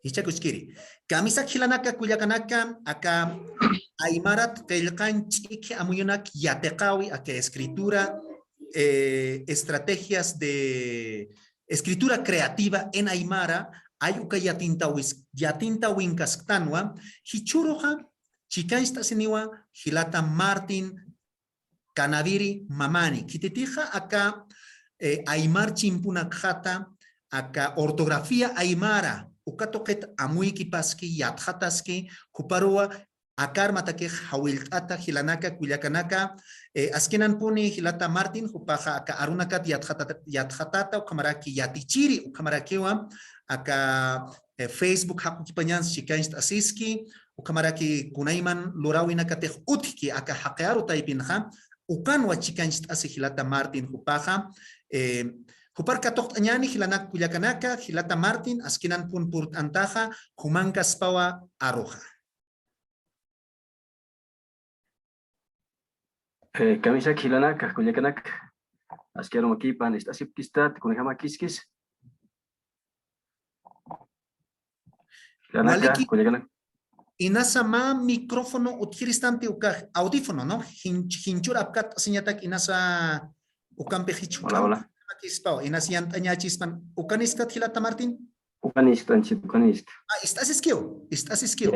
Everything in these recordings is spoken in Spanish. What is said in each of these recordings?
Hichakuskiri. Kamisa kilanaka kuyakanaka acá Aymarat Kelkan Chiki Amuyunak Yatecawi a que escritura estrategias de escritura creativa en Aymara hay uka yatinta winkastanwa hichuroja chikaista siniwa hilata Martin Canaviri Mamani kititija acá Aymar chimpunakjata acá ortografía Aymara ukatoket amuiki paski yatjataski kuparua akar matake hawiltata hilanaka kuyakanaka askinan puni hilata Martin hupaja aka arunakat yatjatata ukamaraki yatichiri ukamarakiwa aka Facebook hakukipañan shikainst asiski ukamaraki kunaiman lurawinakate utki aka haqearu taipinja ukanwa chikainst asi hilata Martin hupaja Huparka tokt anyani hilanak kuyakanaka hilata Martin askinan pun purt antaja humankas pawa aroja. Kamisa hilanaka kuyakanaka askiano makipan istasip kistat kunihama kiskis. Hilanaka kuyakanaka. Inasa ma micrófono utkiristante uka audífono no hinchura apkat sinyatak inasa ukampe hichukam. Hola. Inasian tanya chispan ukanistat hilata Martin? Ukanist anchit ukanist. Estás skill.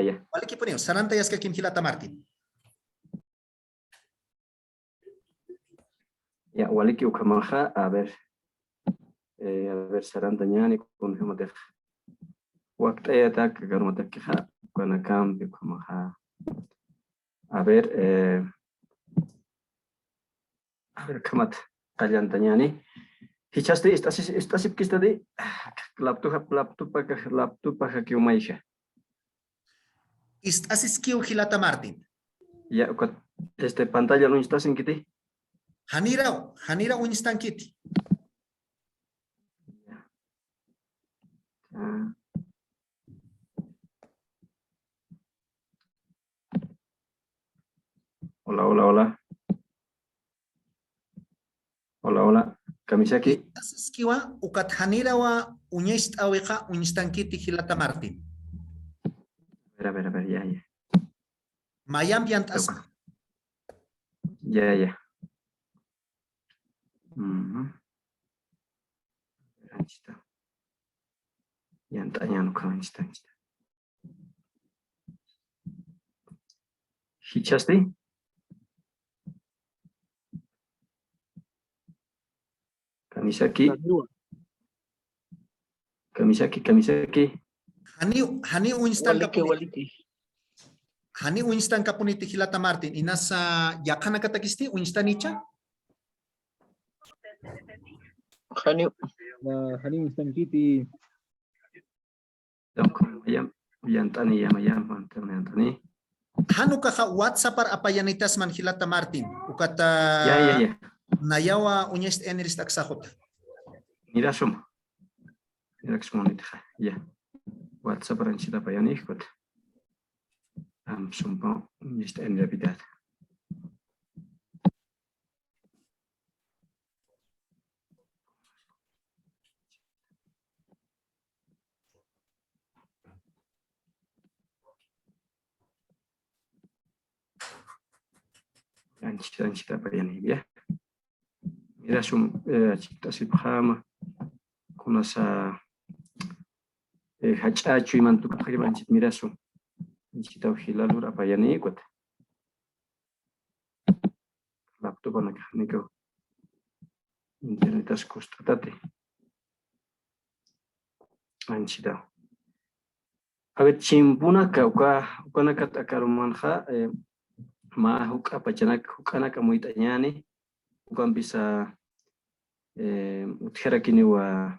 Ya. Vale que ponemos saranta yaska kim hilata Martin. Ya waliki ukamaja a ver saranta nyani kun hamatek. Waktu tak garumatek kha kana kam ukamaja. A ver kamat kalian nyani. Hichaste estás kista de laptop para que umaisha. Estás skill hilata Martin. Ya pantalla no estás en kiti. Hanira un instant kiti. Hola. Kamisaki. Asiskiwa ukat hanira wa unyest aweka unstankiti hilata Martin. A ver, ya. Mayam biantas. Ya. Anchita. Yantanya no kanchita. Hichaste? Kamisaki. Hani Winston kapuniti hilata Martin. Inasa yakana katakisti Winston icha? Hani Winston kiti. Yantani. Hanukaha WhatsApp apa yanitas man hilata Martin. Ukata Ya. Nayawa unyest enerist aksahot. Mirasum ya. WhatsApp ranchita payani kot. Sumpa unyest eneridad. Ranchita payani ya. Mirasum chita sipjama kunasa hachachu imantu kajimanchit mirasum chita ujilalura payani kot laptop anakhniko internetas kustatate anchita a ver chimpuna ukana katakarumanja ma huka pachanak hukana muita ñani ukan bisa utjera kini wa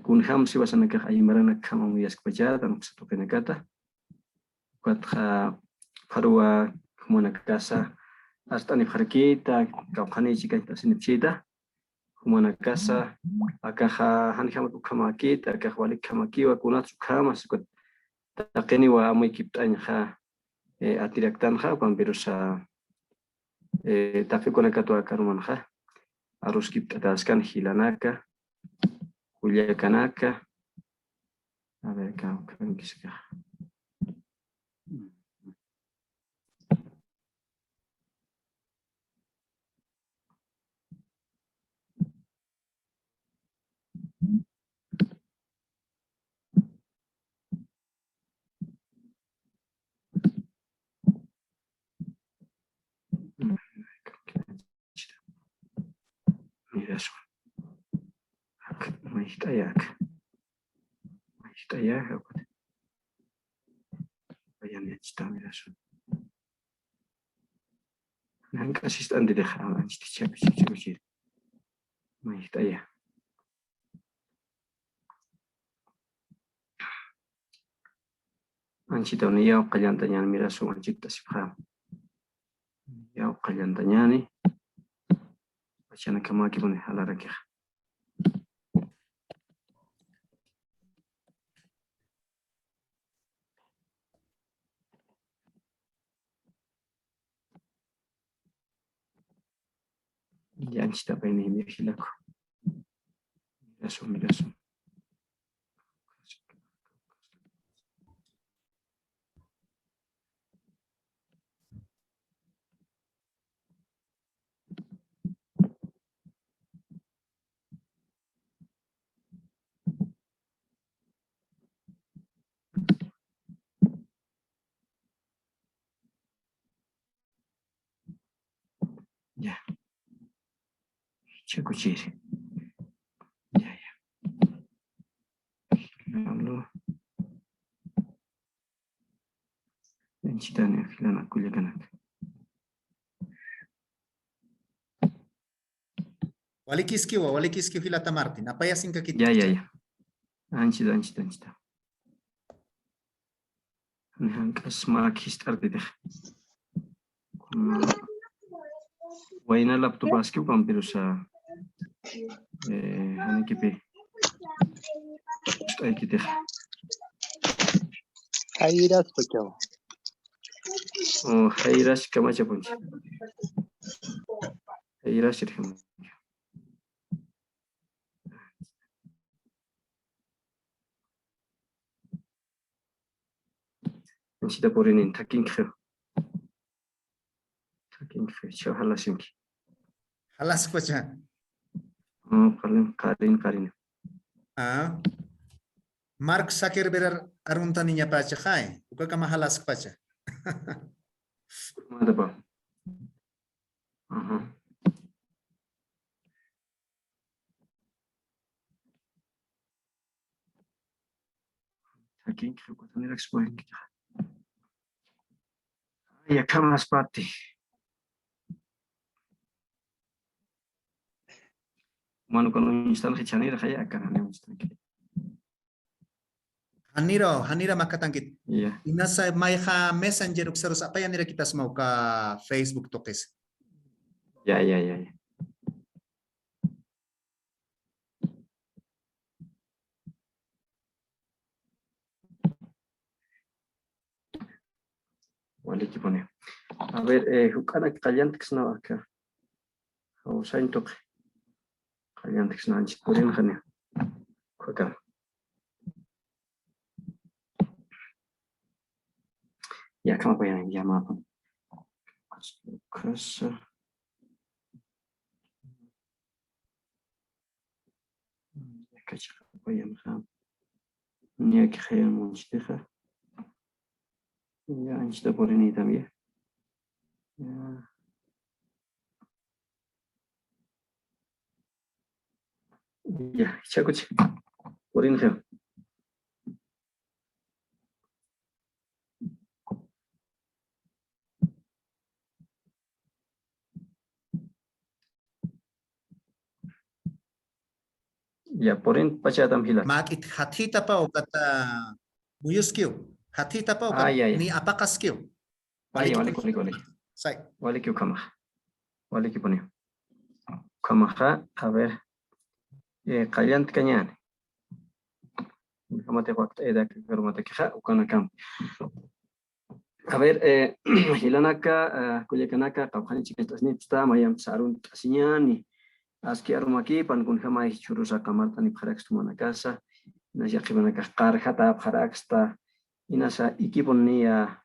kunham si wasanaka aymarana kama muyas pachata no se toque nakata katha farwa humana casa hasta ni farkita kaukhani chikan tasinipchita humana casa akaha hanham kama kita akhwalik kama kiwa kunat kama sukut taqini wa amoy kiptanja atiraktan ha kan virusa tafikuna katwa karumanja arus kiptataskan hilanaka kuyakanaka A ver, creo que se caja. Mira eso. Mahitayak. Mahitayak. Vayan a esta, mira eso. Nangka asistan di dekat anjir cek. Mahitayak. Anjir tahun ini ya kalian tanya mira so anjir tasib ham. Ya kalian tanya nih. Bacaan kamu lagi punya hal lagi. Jangan cerita apa ini hilaku. Mira. Ya. Cek ciri. Ya. Lalu yang ceritanya filan aku lihat. Walikiski filata Martin. Apa ya singkat kita? Ya. Anjir. Smak start deh. Waina laptop aski kan pirusa. Hani kipi. Stay kita. Khairas bacao. Oh, khairas kama capun. Khairas irham. Anjir porinin taking khe. Coba halasin ki. Halas baca. Oh, Karin. Mark Zuckerberg aruntaninya baca kai. Buka kama halas baca. Mana bang? Taking khe kota ni explain kita. Ya kama seperti. Manu kalau instan kecani kayak akan aneh instan. Hanira makatangkit. Iya. Inasa maiha messenger ukserus apa yang kita semau ke Facebook tokes. Ya. Wali kipone. A ver, hukana kalian teksna acá. O sea, entonces kalian teksna anjir purin kan ya. Kuka. Ya, kamu apa yang ya maaf. Kas. Kaca apa yang ham. Ini kayak monster. Ya, anjir purin hitam ya. Ya, cakap cik. Purin ham. Ya, porin pacatam hilat. Makit hati tapa kata buyuskiu. Hati tapa kata ni apakah skill? Wali. Sai. Wali kiu kamah. Wali kiu pone. Kamah, a ver. Kalian tekannya. Kamu waktu ada ke rumah tekha ukana kam. A ver, hilanaka kuliakanaka kaphan chikitas nitsta mayam sarun asinya ni. Aski arumaki pan kun kama churusa kamarta ni pharex tumana casa Naya kibanaka qarjata apjaraxta inasa equiponia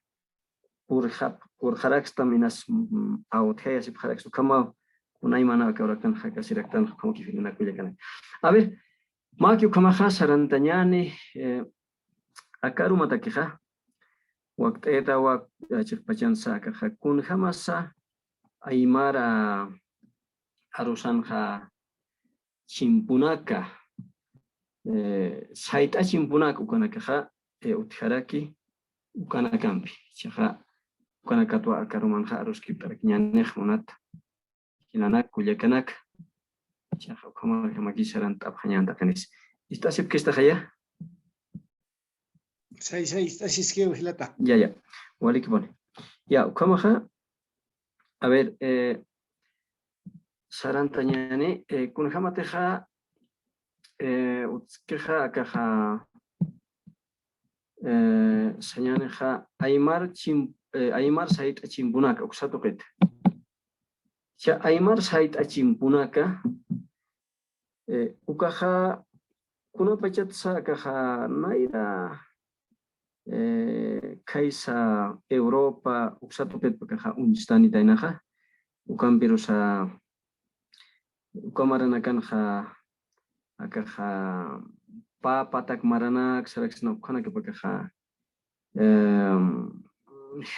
purjaraxta minas authe así pjaraxta kama unai mana que ahora kan hakasiraktan como que fina kuyakan. A ver, makio kamaja sarantañani akaru matakija waqteta waq chirpachansa kaja kun jamasa aymara arusanja chimpunaka saita chimpunaka ukanakaja utjaraki ukanakampi chaja ukanakatwa akarumanja aruskiptarakñanej monata kinanak kuyakanak chaja ukamaki saranta apjañanta kanis istasip que está allá. Ya. Wali que pone. Ya, ukamaja. A ver, sarantañani kunjamateja utskeja akaja sañaneja aymar sait achimpunaka uksatoqet cha aymar sait achimpunaka ukaja kunapachatsa akaja naira kaisa Europa uksatoqet pakaja unstani dainaja ukampirusa ukamaranakanja akaja papatak maranak saraksna ukhanaka pakaja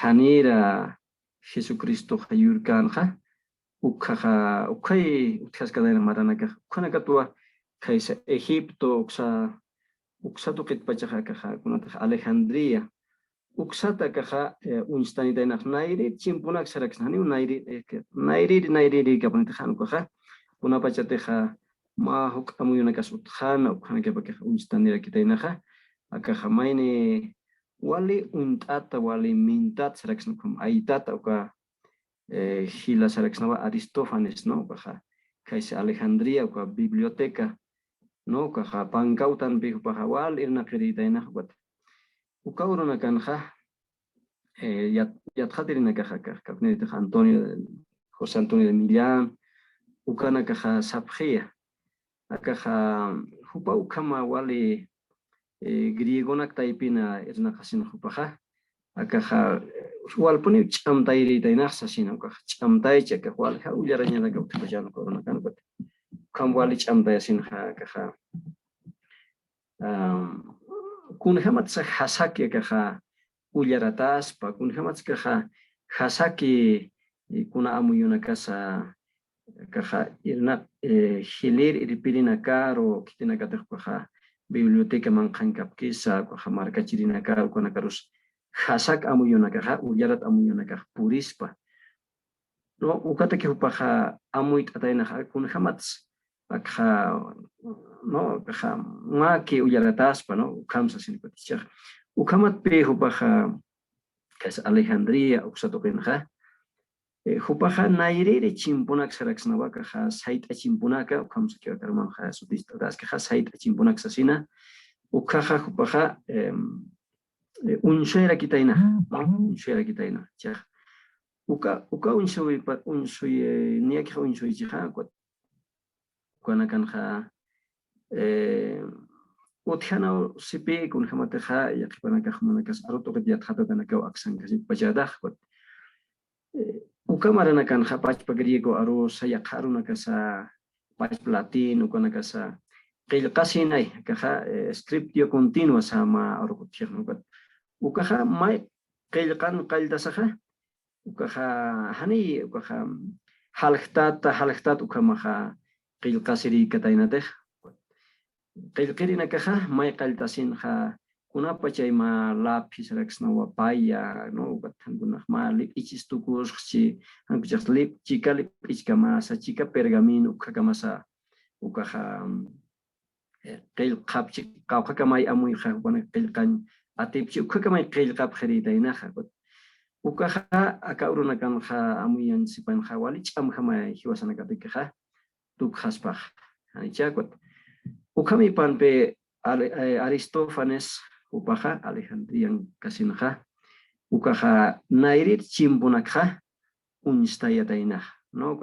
hanira Jesucristo hayurkanja ukhaja ukhay uthaskadana maranaka ukhanakatua kaisa Egipto uksatoqet pachaja akaja kunataja Alejandría uksata kaja unstani dainaj nairi chimpunak saraksnani nairi kapanitajan kaja kunapachateja mahuk amuyunakas utjana ukhanaka pakaja unstanira kitainaja akaja maine wali untata wali mintat saraksnakum aitata uka hila saraksnawa Aristófanes no kaja kaisa Alejandría uka biblioteca no kaja pankautan bihu paja wal irna qiritainaj wat ukauruna kanja yatjatirina kaja kapnita José Antonio de Millán ukana kaja sapjia akaja hupa ukama wali griegonak taipina irna kasina hupaja akaja walpuni chamtairi tainaj sasina ukaja chamtaicha kaja walja ullarañana kautipajano corona kanbat kam wali chamtaya sinja kaja kunjamat sa hasaki kaja ullarataspa kunjamat kaja hasaki kuna amuyuna casa kaja irna hilir irpirina karo kitina kaja biblioteca manqankapkisa kaja markachirina karo kuna karus hasak amuyuna kaja ullarat amuyuna kaja purispa no ukata que upaja amuit ataina kunjamat kaja no kaja maki ullarataspa no ukamsa sinipatichaj ukamat pe hupaja kas Alejandría uksatoqinja hupaja nairere chimpunak saraksnawa kaja sait achimpunaka ukamsa que karmanja sutista das kaja sait achimpunak sasina ukaja hupaja unshera kitaina unshera kitaina chaj uka unshui niakja unshui chija kuana kanja utjana sipi kunjamateja yaqipanaka manakas arutoqet yatjatatanaka aksankas pachadaj ukamarana kanja pachpa griego arusa yaqarunakasa pachpa latino kunakasa qillqasinay kaja scriptio continua sama arukutjirnukat ukaja may qillqan qaldasaja ukaja hani ukaja halqtat ukamaja qillqasiri katainatej qillqirina kaja may qaltasinja kunapa chayma lapis raksnawa paya no ukatankunaj ma lipichis tukusqchi ankuchaq lip chika lipichka masa chika pergamino ukakamasa ukaja qillqapchi qawqakamay amuyja wana qillqan atipchi ukakamay qillqapqiritainaja ukaja akauruna kanja amuyan sipanja wali ch'amjamay hiwasanakapikaja tukjaspaj anichakwat ukami panpe Aristófanes upaja Alejandrian kasinaja ukaja nairit chimpunakja unstayatainaj no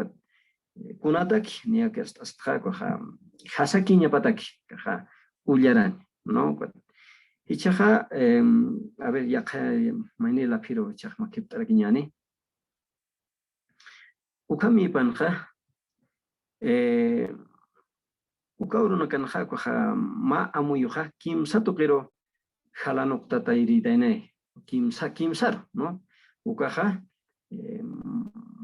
kunatak niakas astqa kaja hasakiña patak kaja ullarani ¿no? Y chaja, a ver, ya que maine la piro, chaja, ma kiptara giñani. Ukami panja, ukauruna kanja, kuja, ma amuyuja, kim sato quiero jalanok tata iridaine, kimsar, ¿no? Ukaja,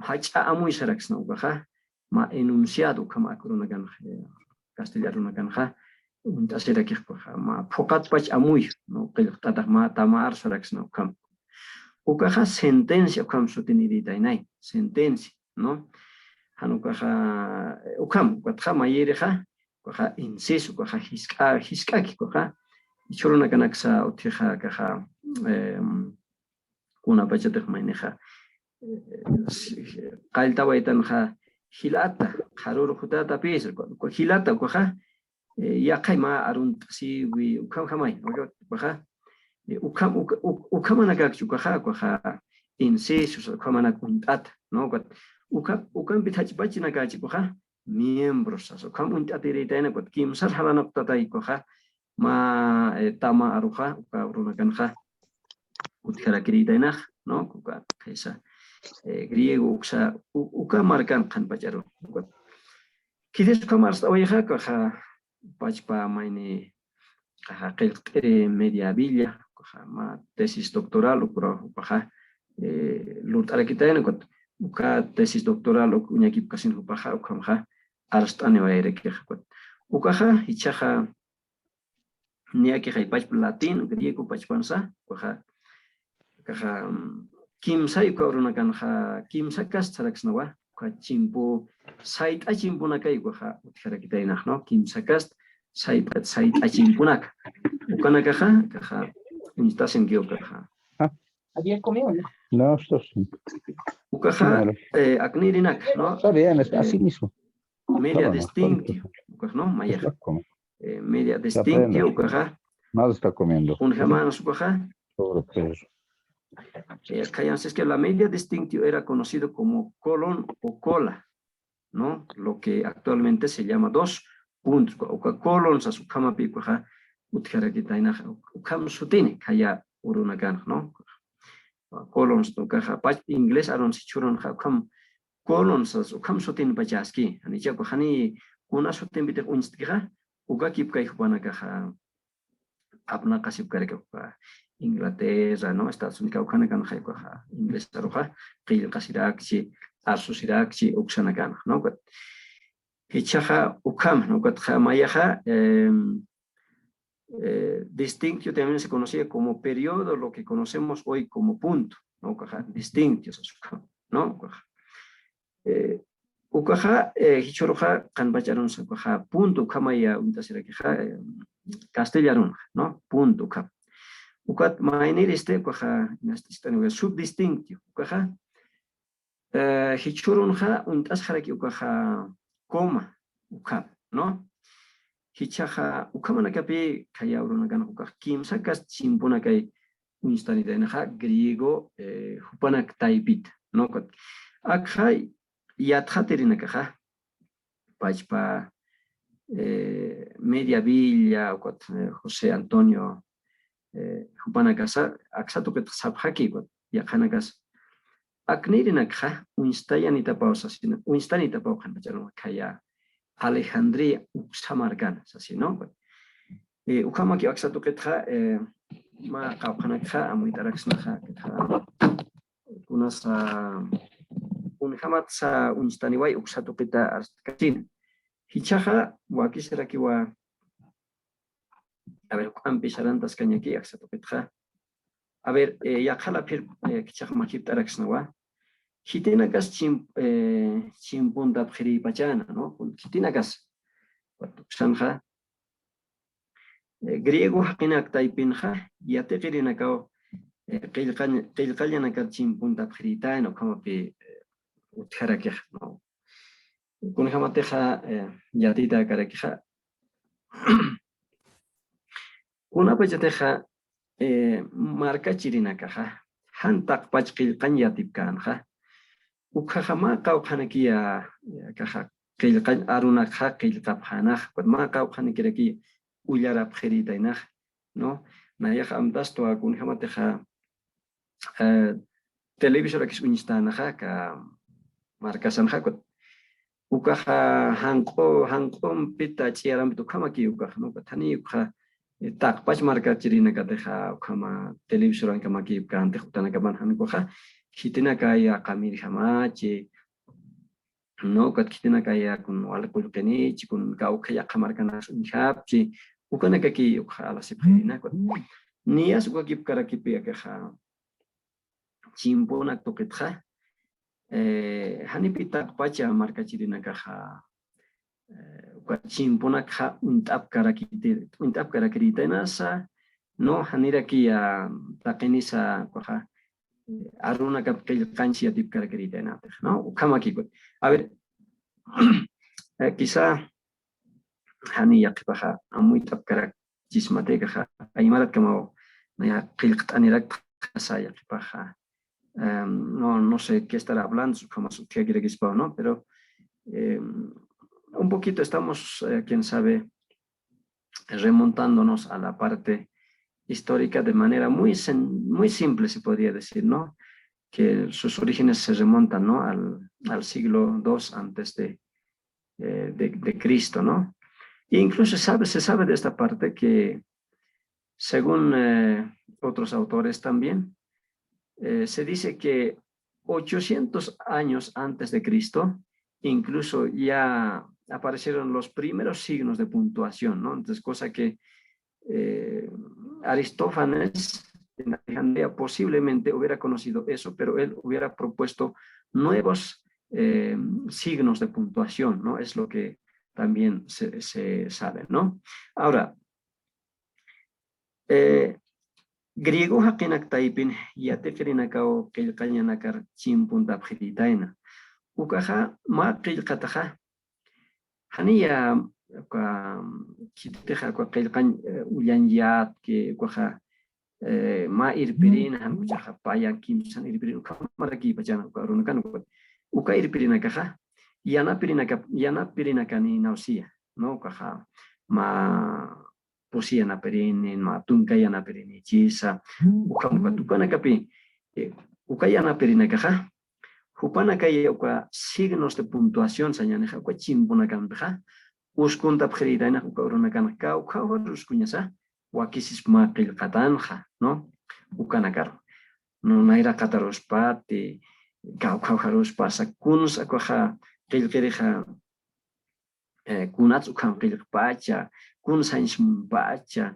hacha amuy sarax, ¿no? Ukaja, ma enunciado, kama akuruna kanja, castellano kanja. Untasira que ma focat pach amuy no que tata ma tamar sarax no kam ukaja sentencia kam sutinirita inay sentencia no hanukaja ukam katja mayereja ukaja inciso ukaja hiska ukaja churuna kanaksa utija kaja una pachata maineja qalta waitanja hilata haruru hutata pis hilata ukaja ya kaima arun si wi ukam kamai baja ukam anak chukaja kuja incesos ukam kuntat no ukam bitach bachina kachi kuja miembros ukam untat iritaina kot kimsar halanok tatai kuja ma tama aruja ukabruna kanja utkara kiritaina no kuka esa griego uksa ukamarkan kan pacharu kides kamars oyeja kuja Pachpa maini media villa, ma tesis doctoral upaja lut arakitaina kot uka tesis doctoral unyakip kasin upaja ukamja arstane waire keja kot ukaja ichaja niaki pach latin griego pachpansa ukaja kaja kimsa ukauruna kanja kimsa kastaraxnawa chimpo sait achimpunakai ukaja utjarakitaina no kimsa kast sait achimpunak ukanakaja kaja estás en kaja ¿Ayer comió? No, esto sí. ukaja aknirinak no Está bien, es así mismo. media distintivo ukaja no maya media distintivo ukaja Nada está comiendo. un jamán ukaja Sobrepeso. Es que la media distintivo era conocido como colon o cola, ¿no? Lo que actualmente se llama 2 puntos. O colon sa sukama pikuja utkara kitaina ukam sutini kaya urunagan, ¿no? Colons to kaja pach inglés aron sichuron ha ukam colon sa ukam sutini pachaski anicha ko hani kuna sutin bite unstira uga kipkai hubana kaja apna kasip kareka Inglaterra, ¿no? Estados Unidos, kan jaikoja inglés taroja, qil qasirakchi, arsusirakchi, uxanakan, ¿no? Hichaja ukam, ¿no? Mayaja distinto también se conocía como periodo, lo que conocemos hoy como punto, ¿no? Distinto, ¿no? Ukaja, hichoroja, kanbacharon se punto, kamaya, untasirakeja, castellarón, ¿no? Punto, ukam. Ukat mainir este kuja nastistani subdistintivo kuja hichurunja untas haraki kuja coma ukam no hichaja ukamana kapi kaya uruna gana kuja kimsa kas chimpuna kai unstani denaja griego hupanak taipit no kat akhai yathaterina kaja pachpa media villa ukat José Antonio Hupanakasa, Axato que Sabhaki, Yakanakas, Aknirinakha, Unstayanita Pausasina, Unstanita Pauhan, Kaya, Alejandría, Uxamargan, Sasino, Ukamaki Axato Ketha, Ma Kauhanakha, Amuitaraxnaha, Unas Unhamatsa, Unstaniway, Uxato Keta, Askatin, Hichaha, Wakiserakiwa. A ver, empezarán tas cañaki, a ver, ya jala pir, kichak makip taraxnawa. Hitinakas chimpunda pjeri pachana, ¿no? Hitinakas, Sanja, griego hakinak taipinja, ya te quirinakao, qilqallanakar chimpunda pjerita, no como que utjarakej, ¿no? Kunjamateja, yatita karakija. Una pachateja marca chirinakaja, hantak pachkil kanyatip kanja, ukajama kaukhanakia kaja, kilkan arunakja kilkaphanaj, ma kaukhanakiaki, ullarap jeritainaj, ¿no? Nayaj amdas to akun jamateja televisor akis uñistanaja ka marcasanjakot. Ukaja hanqom pita chiaram tu kama ki ukaja, ¿no? Tani ukaja takpach marca chirina kateja ukama televisor an kama ki ukante jutana kaman hankoja hitina kaya kamir jamache, no kat hitina kaya kun wala kulkeni chikun kaukaya kamarkana unjapchi ukana kaki ukala sipirina kot nias ukakip karakipi akaja chimpona toketja hanipita pacha marca chirina kaja chimpona ka untap karakirita nasa no hanira kia takenisa kaja aruna kapkel kanchia tip karakirita nata no kama kiko a ver quizá hani yaqipaja amuy tap karak chismate kaja aymarat kama ya qilqtanirak qasa yaqipaja no sé qué estará hablando como qué quiere que sepa, no, pero un poquito estamos, quién sabe, remontándonos a la parte histórica de manera muy simple, se podría decir, ¿no? Que sus orígenes se remontan, ¿no? al siglo II antes de Cristo, ¿no? E incluso se sabe de esta parte que, según otros autores también, se dice que 800 años antes de Cristo, incluso ya aparecieron los primeros signos de puntuación, ¿no? Entonces, cosa que Aristófanes en Alejandría posiblemente hubiera conocido eso, pero él hubiera propuesto nuevos signos de puntuación, ¿no? Es lo que también se sabe, ¿no? Ahora, griego hakinak taipin yatekirinakao qillqañanakar chimpunta pjiritaina. Ukaja ma qillqataja haniya kititeja qillqañ ullanyat que ukaja ma irpirin hankuchaja paya kimsan irpirin ukamaraki pachana ukarunakan uka irpirinakaja yanapirinakani nausia, no ukaja ma posia na perinin ma tunkaya na perini chisa ukamuka tukana kapi ukaya na perina kaja hupana kaya uka signos de puntuación sañaneja uka chimpuna kanbeja uskunta pjeritaina uka uruna kanaka uka uruskuñasa wakisis ma qillqatanja, no ukana karo no naira katarospati kaukajarospa kuns akaja qillqireja kunats ukan qillqpacha kun sainchmun pacha,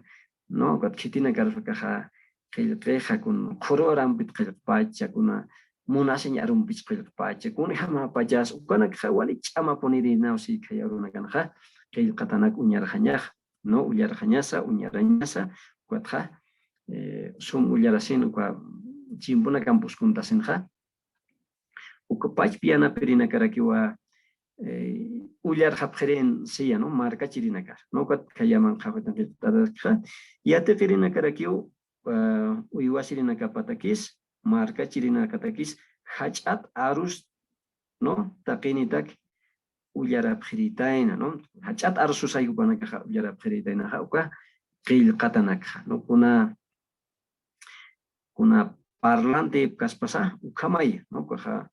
no, kat kitina karfakaja qillqeja kun qororampit qillqpacha kuna munasin yarumpich qillqpacha kun hama pachas ukana kaja wali chama poniri nausi kayaruna kanja qillqatanak uñarjañaj, no, ullarjañasa uñarañasa kuatja sum ullarasin ukwa chimpuna campus kuntasinja ukapach piana perina karakiwa ullar hapjeren siya, no, marca chirinakar, no, kayaman kajetan kitadakha, yate chirinakarakiu, uiwasirinakapatakis, marca chirinakatakis, hachat arus, no, takinitak ullar hapjeritaina, no, hachat arsus ayupanakaja ullar hapjeritaina, jauka, qillqatanakha, no, kuna parlante kaspasa, ukamay, no, kaja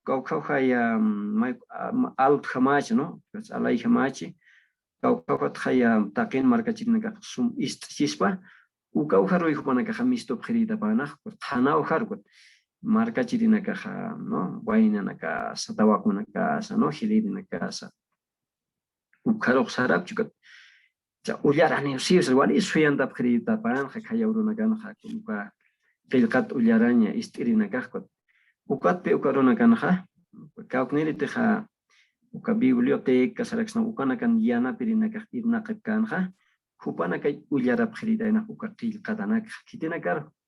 kaukauhaya alt hamachi, no, alay hamachi, kaukauhaya takin marca chirinaka sum istispa, ukauharu ihpanaka hamisto pjerita panaj, hanao harkut, marca chirinaka, no, wainanaka, satawakunaka, no, hilinaka, ukaro sarap chukat, ullarani usius, wali suyanda pjerita panaj, kayaurunaka, uka qillqat ullaraña istirinaka, ukatpe ukaruna kanja kaukniriteja uka biblioteca saraxna ukanakan yana pirinaka irnaqa kanja hupanaka ullarap qhiritaina uka qillqatanaka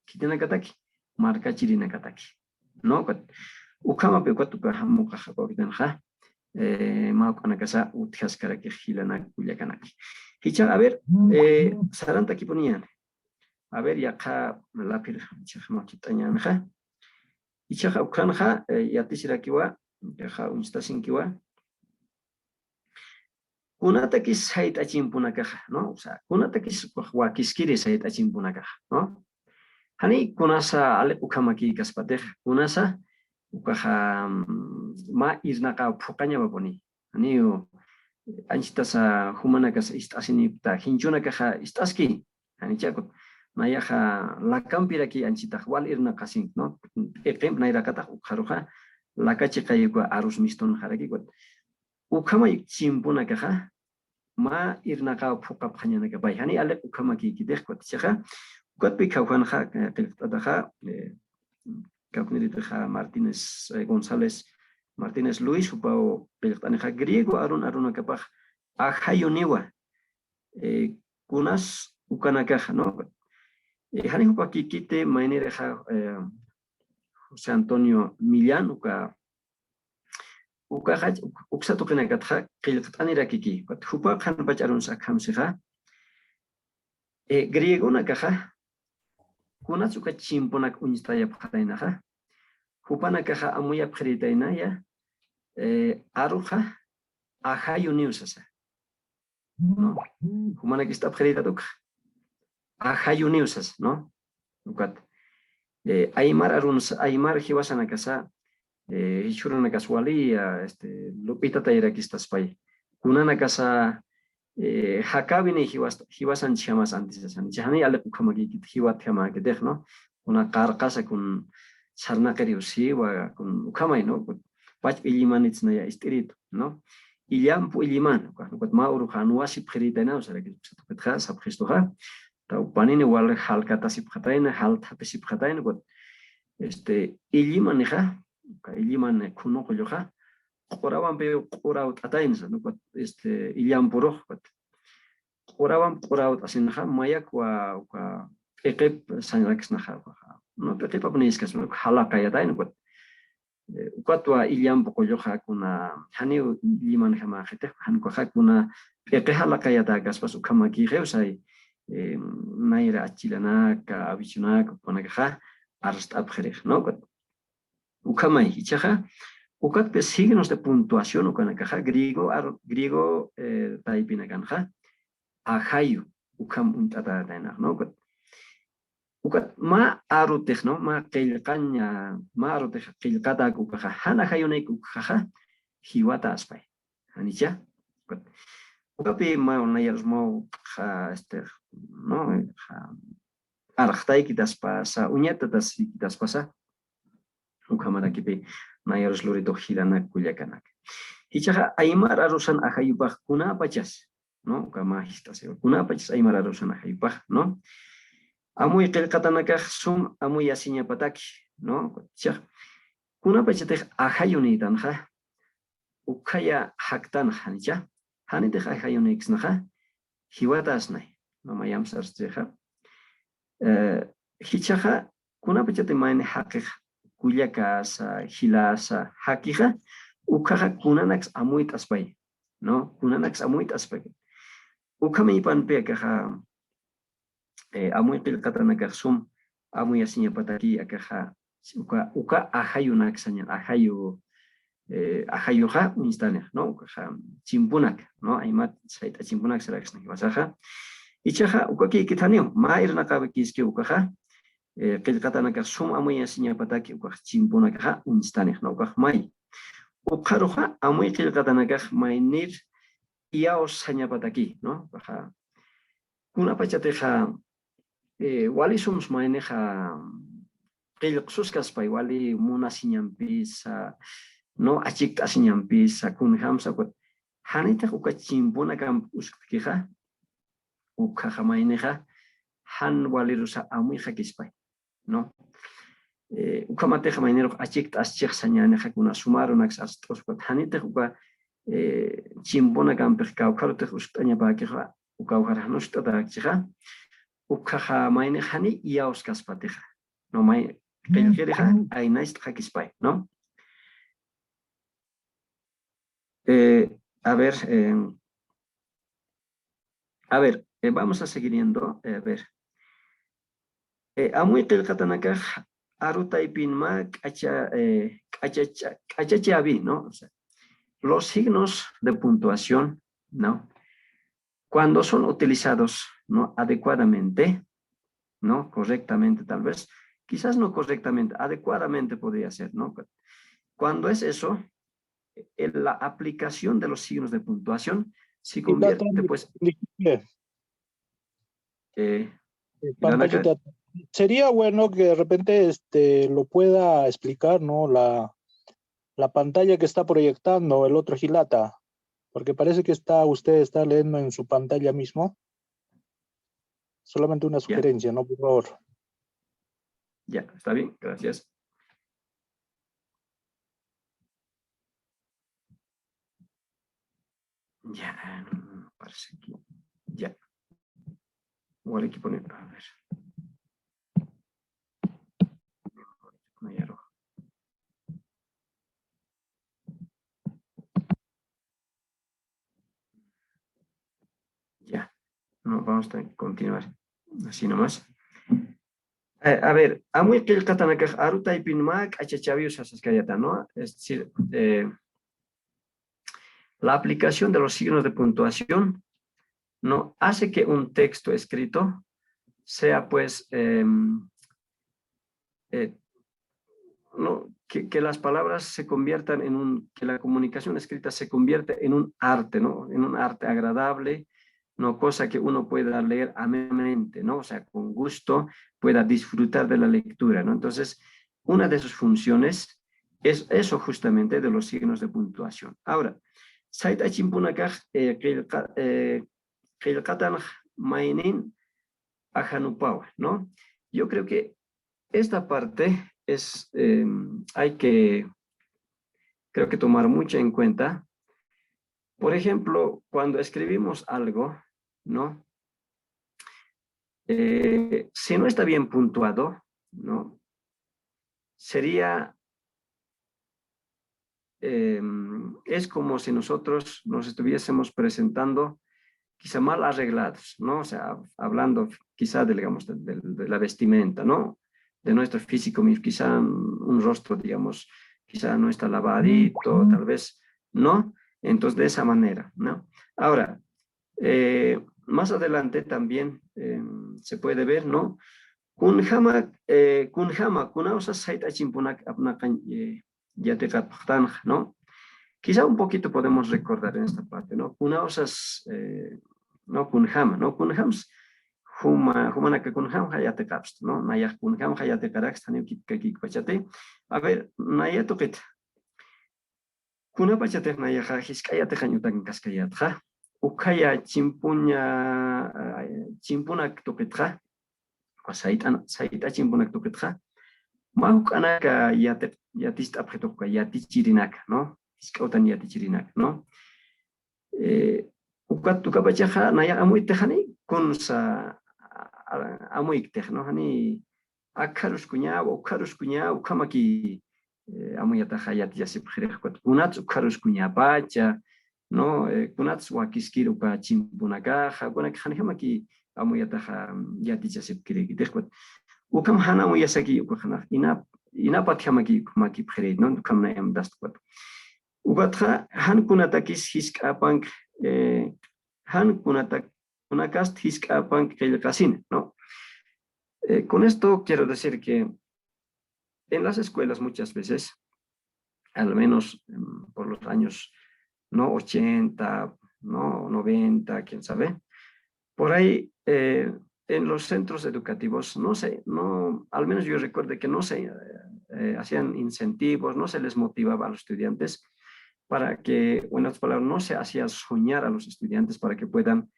kitinakataki marca chirinakataki, no, ukamape ukatuka hamuqa hapawitanja maukanakasa utjaskaraki hilanak ullakanaki hicha a ver saranta aquí ponían a ver yaqa lapir chaqmakitañanja ichaja ukanja yatisirakiwa yaja unstasinkiwa Kunatakis sait achimpunakaja, ¿no? O sea, kunatakis wakiskiri sait achimpunakaja, ¿no? Hani kunasa ale ukamaki kaspatej, kunasa ukaja ma irnaka pukanya baboni. Hani anchitasa humanakas istasinipta hinchunakaja istaski. Hani chakut nayaja lakampiraki anchita wal irnakasin, ¿no? Ekem nairakata ukaruja lakachi kayuka arus miston haraki gut. Ukamay chimpunakaja ma irnaka pukap hanyanaga bay. Hani ale ukamaki kideh kot chaja. Kuat pika Juanja Qilqtataja Capniritaja Martínez González Martínez Luis upao Qilqtaneja griego aruna kapaj ajayuniwa kunas ukanakaja, ¿no? Hani upa kikite mainereja José Antonio Millán uka uksatuqinakatja Qilqtanira kiki upa qanpach arun sakhamsija griego nakaja Kunatsuka chimponak unistaya patainaja. Hupanakaja amuya pritainaya. Aruja ajayuniusasa. ¿No? Humanakista pritatuk. Ajayuniusas, ¿no? Ukat. Aymar aruns, Aymar hiwasanakasa. Hichuranakaswali, Lupita tairakistas pay. Kunanakasa. Hakabini hiwasan chamas antes jani ale ukamagi hiwat hama que no una carcasa con sarnakeriusi wa con ukamai no pach ilimanits na ya espíritu no iliam pu iliman kot ma uruhan wasi pheritena usara que petja sabjistoha ta panine wal halkata sip khataina halta sip khataina kot iliman ha iliman kuno koyoha qoraban be qoraut atainsa no kot iliam puro kot qoraban qoraut asinha mayak wa eqep sanrakis naha no eqep apniskas no halaka yadain kot wa iliam pokoyoha kuna hani iliman hama khete han ko hakuna eqe halaka yadagas pas ukamaki reusai naira achilana ka avichuna konakha arst abgerich no kot ukamai hichaha ukat pe signos de puntuación ukanakaja griego taipinakanja ajayu ukam untata tainah no kot ukat ma aruteh no ma qilqanya ma aruteh qilqata ukaja hana hayunek ukaja hiwata aspay hanicha kot ukapi ma unayars mo no arxtay kitas pasa uñata tas kitas pasa ukamara kipi nayars lurito hilana kullakanak hichaja aymar arusan ajayupaj kuna pachas no kama histas kuna pachas aymar arusan ajayupaj no amuy qilqatanakaj sum amuy asiña pataki no chaj kuna pachatej ajayunitanja ukaya haktan hancha hanitej ajayunixnaja hiwatasnay no mayam sarsteja hichaja kuna pachate mayne haqej kuyakasa hilasa hakija ukaja kunanax amuit aspay no kunanax amuit aspay ukami panpe kaja amuy qilqatanaka sum amuy asiña pataki akaja uka ajayunak sañan ajayuja instane no ukaja chimpunak no aymat saita chimpunak saraxna wasaja ichaja ukaki kitanio mairnaqa kiski ukaja qilqatanaka sum amuy asiña pataki ukaj chimpunakaja instanej no ukaj may uqaruja amuy qilqatanaka maynir iaos saña pataki no ukaja kuna pachateja wali sums mayneja qilqsuskas pay wali munasiñampisa no achikta asiñampisa kunhamsa kot hanita uka chimpunaka uskija ukaja mayneja han walirusa amuy hakispay no ukamateja maynero achikta aschig sañaneja kuna sumarunax astos kot hanita uka chimpuna kampej kawkarutej usktaña pakeja ukawjaraj nushtataqchija ukaja maynejani iaos kaspateja no may qillqireja aynaist hakispay no a ver vamos a seguir yendo a ver amuy qillqatanakaj arutaypinma q'achachabi no o sea, los signos de puntuación ¿no? Cuando son utilizados, ¿no? Adecuadamente, ¿no? Correctamente tal vez, quizás no correctamente, adecuadamente podría ser, ¿no? Cuando es eso, la aplicación de los signos de puntuación se convierte, pues, Pantallita. Sería bueno que de repente lo pueda explicar, ¿no? La pantalla que está proyectando el otro Gilata, porque parece que usted está leyendo en su pantalla mismo. Solamente una sugerencia, ¿no? Por favor. Ya, está bien, gracias. Ya, no parece que... Ya. Igual hay que poner... A ver. Ya. No, vamos a continuar. Así nomás. A ver, amuy qillqatanakaq arutaypinmaq achachavius asaskayata, ¿no? Es decir, la aplicación de los signos de puntuación no hace que un texto escrito sea, pues, no, que las palabras se conviertan que la comunicación escrita se convierte en un arte, ¿no? En un arte agradable, ¿no? Cosa que uno pueda leer amenamente, ¿no? O sea, con gusto pueda disfrutar de la lectura, ¿no? Entonces, una de sus funciones es eso justamente de los signos de puntuación. Ahora, Saita Chimpunakaj, Qillqatan Mainin Ajanupawa, ¿no? Yo creo que esta parte es, hay que, creo que tomar mucho en cuenta. Por ejemplo, cuando escribimos algo, ¿no? Si no está bien puntuado, ¿no? Sería, es como si nosotros nos estuviésemos presentando quizá mal arreglados, ¿no? O sea, hablando quizá de, digamos, de la vestimenta, ¿no? De nuestro físico, quizá un rostro, digamos, quizá no está lavadito, tal vez, ¿no? Entonces, de esa manera, ¿no? Ahora, más adelante también se puede ver, ¿no? Kunjama, kunausa saita chimpunak apnakan yatekaptan, ¿no? Quizá un poquito podemos recordar en esta parte, ¿no? Kunausas, no kunjama, ¿no? Kunjams, humanaka kunjam hayate caps, ¿no? Nayak kunjam hayate carax, tanio kik pachate. A ver, nayatoket. Kuna pachate nayaja, hiskayate hanyutan kaskayatja. Ukaya chimpunak toketja. Saita chimpunak toketja. Mahuk anaka yatist apjetoka, yatichirinak, ¿no? Hiskautan yatichirinak, ¿no? Ukat tukapachaja naya amuy tejani con sa amuy tejno hani akarus kuña ukamaki amuy atajayat yasip khirejkwat kunats ukarus kuña pacha no kunats wakiskiru pa chimpunakaja kunak hanjamaki amuy ataja yati yasip kireki tejkwat ukam hana amuy yasaki ukajana inapat hamaki kumaki khirej no ukam nayam dastkwat Ugatja han kunatakis hiskapank han kunakast hiskapank kelkasin, ¿no? Con esto quiero decir que en las escuelas muchas veces, al menos por los años no 80, no 90, quién sabe, por ahí en los centros educativos no sé, no, al menos yo recuerdo que no se hacían incentivos, no se les motivaba a los estudiantes para que, en otras palabras, no se hacía soñar a los estudiantes para que puedan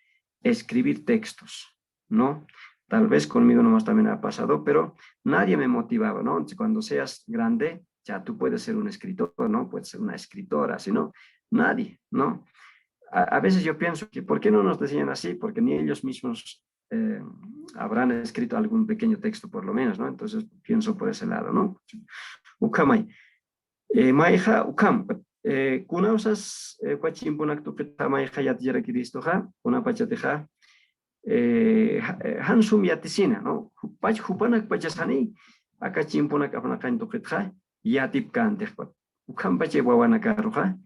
escribir textos, ¿no? Tal vez conmigo nomás también ha pasado, pero nadie me motivaba, ¿no? Cuando seas grande, ya tú puedes ser un escritor, ¿no? Puedes ser una escritora, si no, nadie, ¿no? A veces yo pienso que, ¿por qué no nos decían así? Porque ni ellos mismos habrán escrito algún pequeño texto, por lo menos, ¿no? Entonces pienso por ese lado, ¿no? Ukamay. Maija, ukam. Kuna usas pachimpunak tukita maija yatiyarakidistoja, kuna pachateja, hansum yatisina, ¿no? Pach hupanak pachasani, acá chimpunak apnakan tukitja, yatip kantejpat. Ukam pache wawanakaruja,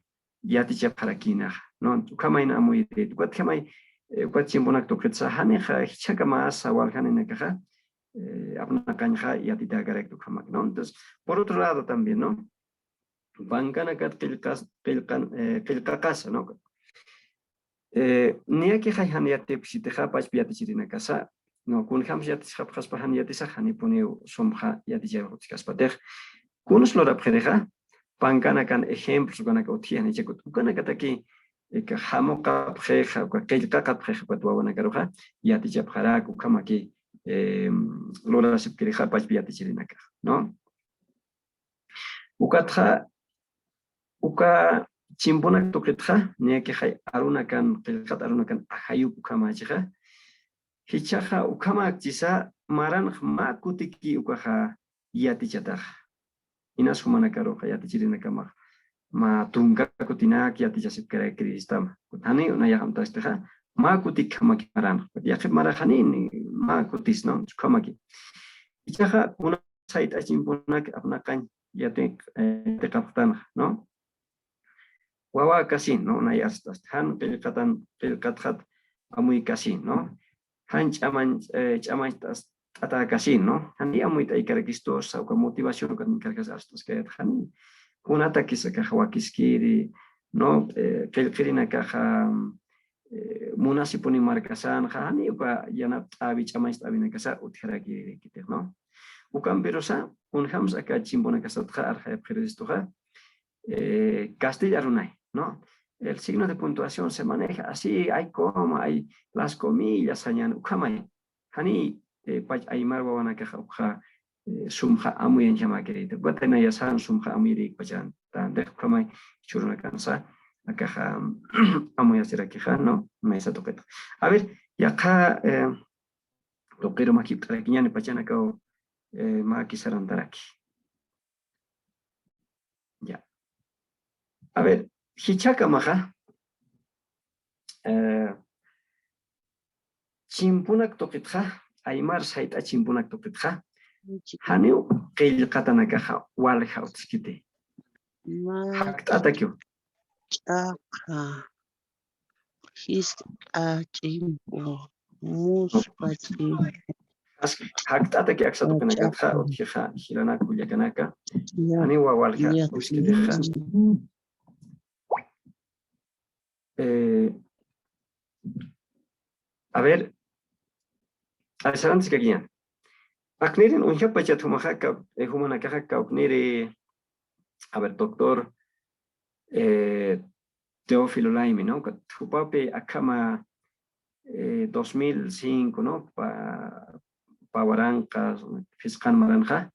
yatichap harakinaj, no kamay na amoy de kwat kamay kwat chimbonak to kretsa hane kha hichaka mas awal hane na kaja apna kanja y atita garek to kamak, no. Entonces por otro lado también, no, bancana kat qilqaqasa, no. Nia que hay haniate psiteja pach piate chirina casa, no kun hams yatis hapjas pa haniate sa hani poneu somja yati jarotikas patej kunus lora pjereja bancana kan ejemplos gana ka otiani chekut gana kataki que hamo ka pjeja ka qilqaqa pjeja patwana karoja yati japjara ku kamaki lora sipkereja pach piate chirina ka, no. Ukatja uka chimbonak toketja nia que hay arunakan qilqat arunakan ahayu ukamachiga hichaja ukamak chisa maran ma kutiki ukaja yati chataj inas humana karo yati chirina kama ma tunga kutinak yati jasip kare kristam kutani una yagam tasteja ma kutik kamaki maran yaqib marajanin ma kutis, no, kamaki hichaja una sait achimbonak apnakan yati te kaptan, no. Wawa kasin, no, na yastas han qilqatjat amuy kasin, no. Han chaman tas tata kasin, no. Han di amuy tay karakistos sauka motivación kan karkas astos kayat han kunata kisa kahawakiskiri, no, qilqirina kaha munasipuni markasan hani uka yana tabi chaman tabina kasa utjaraki kitek, no. Ukan perosa un hams aka chimbona kasatja arja periodistoja Castilla runay, no. El signo de puntuación se maneja así, hay coma, hay las comillas, añan ukamay. Hani pach aymar wawana kaja ukha sumja amuy en llama querida. Guatena yasan sumja amuy pachan tan de ukamay churuna cansa akaja amuy asira keja, no, mesa toqueta. A ver, y acá lo quiero makip traquiñane pachana kao maki sarantaraki. Ya. A ver, hichaka maja chimpunak tokitja aymar saita chimpunak tokitja haneu qillqatana kaja walja utskite haktata kyo his chimpo muspachim haktata ki aksato kanaka utja hirana kuyakanaka haneu walja utskite. A ver, antes que guían. Acnirin un ya pachat humajaka, humana cajaca, ocniri, a ver, doctor Teófilo Laime, ¿no? Hupape acama 2005, ¿no? Pawarancas, fiscal maranja,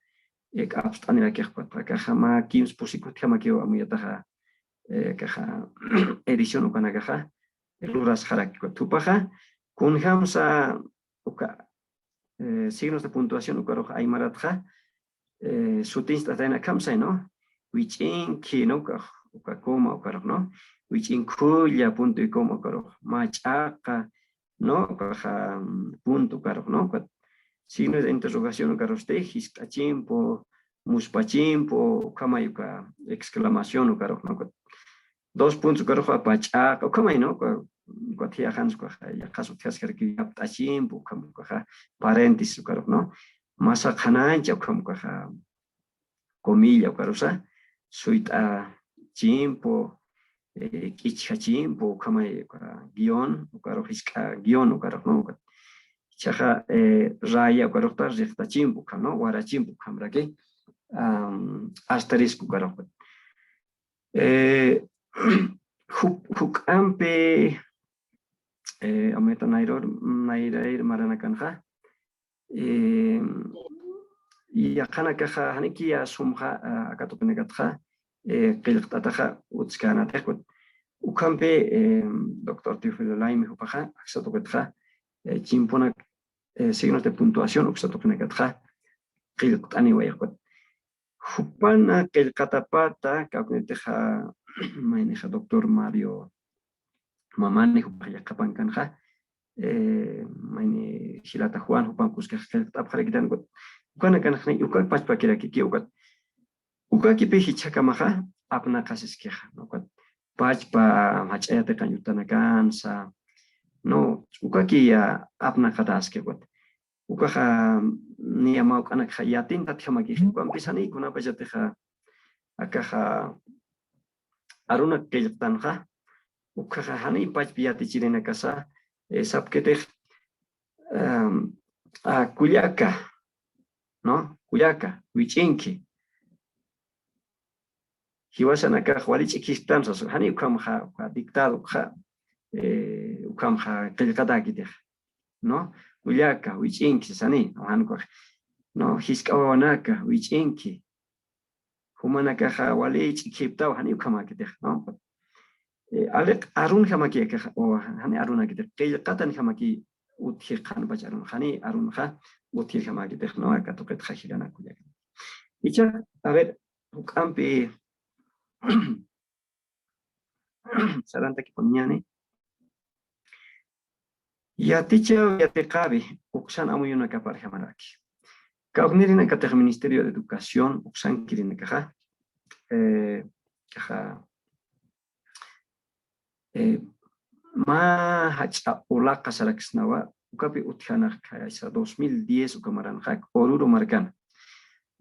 abstanira que caja ma 15 pusico tema que amuyataja caja edición o caja el uras jarak tupaja con hamsa signos de puntuación ukaroja aymaratja sutins tatena kamsa, no, wichin ki no uka coma ukaroj, no, wichin kuya punto y coma ukaroj machaqa, no, caja punto ukaroj, no, signos de interrogación ukaroj tejis tachimpo muspachimpo kamayuka exclamación ukaroj, no, 2 puntos ukaroj pachaqa kamay, no, cuatia hans ya caso te hacer que aptachim como caja paréntesis ukaroj, no, masa khanancha como caja comilla ukarosa suita chimpo kichha chimpo kamay guión ukaroj iska guión ukaroj, no, chaja raya ukaroj ta recta chimpo no, wara chimpo kamra que asterisco ukaroj huk ampe ameta nairair maranakanja y akana caja hanikia sumja akatopenekatja qilqtataja utskana tekut ukampe doctor Teófilo Laime hupaja aksatoketja chimponak signos de puntuación uksatopenekatja qilqtani wayqut hupana qilqatapata kakneteja maineja doctor Mario mamani hupaya kapankanja maine hilata Juan hupan kuska qilqtapjarakitan gut ukana kanjne ukak pachpakira kiki ukat ukaki pe hichakamaja apna kasiskeja no, pachpa machayate kanyutanakan sa no ukaki ya apna katas ke kot ukaha ni amau kana khayatin tathamaki ko ampisani kuna pajate kha akaha aruna keltan kha ukaha hani pachpiati chirena kasa sapkete kuyaka no kuyaka wichinki hiwasana ka khwalichi kistan so hani ukam kha dictado kha ukam kha kelkata kite no kuyaka wichinki sani han ko no hiskawanaka wichinki humanaka kha walichi kiptaw hani ukama kite no alek arun khamaki ka o hani aruna kite kelkatan khamaki uthir khan bajarun khani arun kha uthir khamaki te no ka to ket khashirana kuyaka icha a ver ukampi saranta que ponían ya ticha ya te cabe uxan amuy una capa jamaraki kaunirina ka el Ministerio de Educación uxan kirina kaja kaja ma hacha ulaqa sarakisnawa ukapi utjana kaisa 2010 ukamaran hak oruro marcan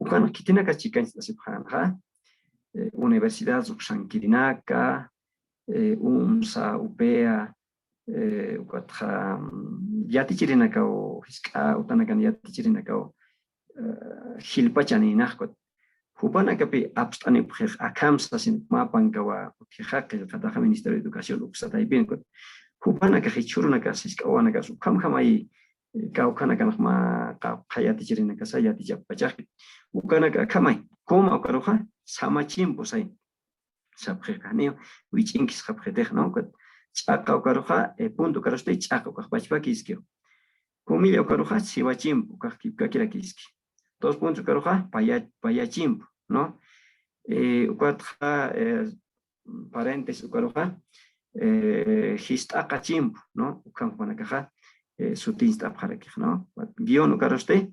ukan kitina ka chikan asiphan Universidad Uxanquirinaka, UMSA, UPEA, Yati Chirinaka o Hiska, Utanakan Yati Chirinaka o Hilpachaninakot. Hupanakapi abstani akamsa sin mapankawa, Hihak, el Kataja Ministerio de Educación, Uxata y Biencot. Hupanaka Hichurunaka, Siskawanaka, Kamkamai, Kaukanakan ma Kayati Chirinaka, Sayati Japachaki, Ukanaka Kamai, Koma Okaroja. Sama chimpo sai sabkhani which inkis khabkhete no kat chaka karuha punto karoste chaka khbachpa kiski kumillo karuha siwa chimpo khkipka kira kiski 2 puntos karuha paya chimpo no ukatha paréntesis karuha histaka chimpo no ukam panakaha sutinsta abkharaki no guion karoste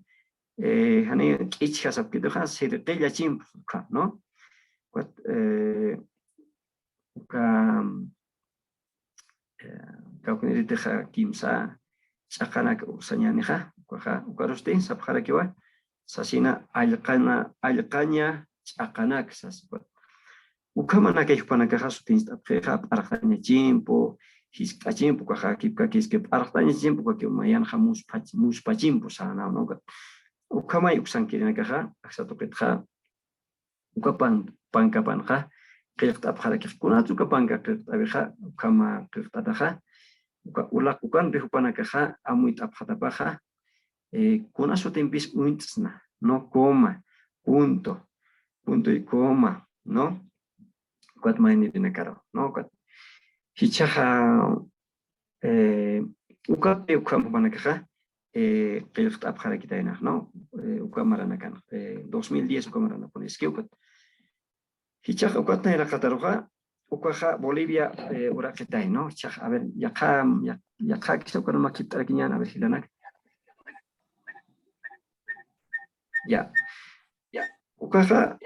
hani kichha sabkituha sirqilla chimpo no kaukuniriteja kimsa chaqanak usañaniqa ukaruste sabqarakiwa sasina allqaña chaqanak saspa ukamanaka ihpanakaqa sutinsta apqeqa parqaña chimpo hisqa chimpo kaqa kipka kiske parqaña chimpo kaki mayanqa muspa chimpo sana no ukamay uksankirinakaqa aqsatuqitqa ukapan pankapanja qilqta apjaraki kunatu kapanka qilqta abeja ukama qilqtataja ulaq ukan rihupanakaja amuit apjatapaja kunasu timpis uintsna no coma punto y coma no cuat mainirina caro no cuat hichaja ukape ukamanakaja qilqta apjaraki tainaj no ukamaranakan 2010 ukamarana pones que Hichak ukatna era Cataruja, Ukaja, Bolivia, Uraquetay, ¿no? Chak, a ver, Yakha, que se ocupa más quitar aquí, a ver si la nac. Ya. Ukaja,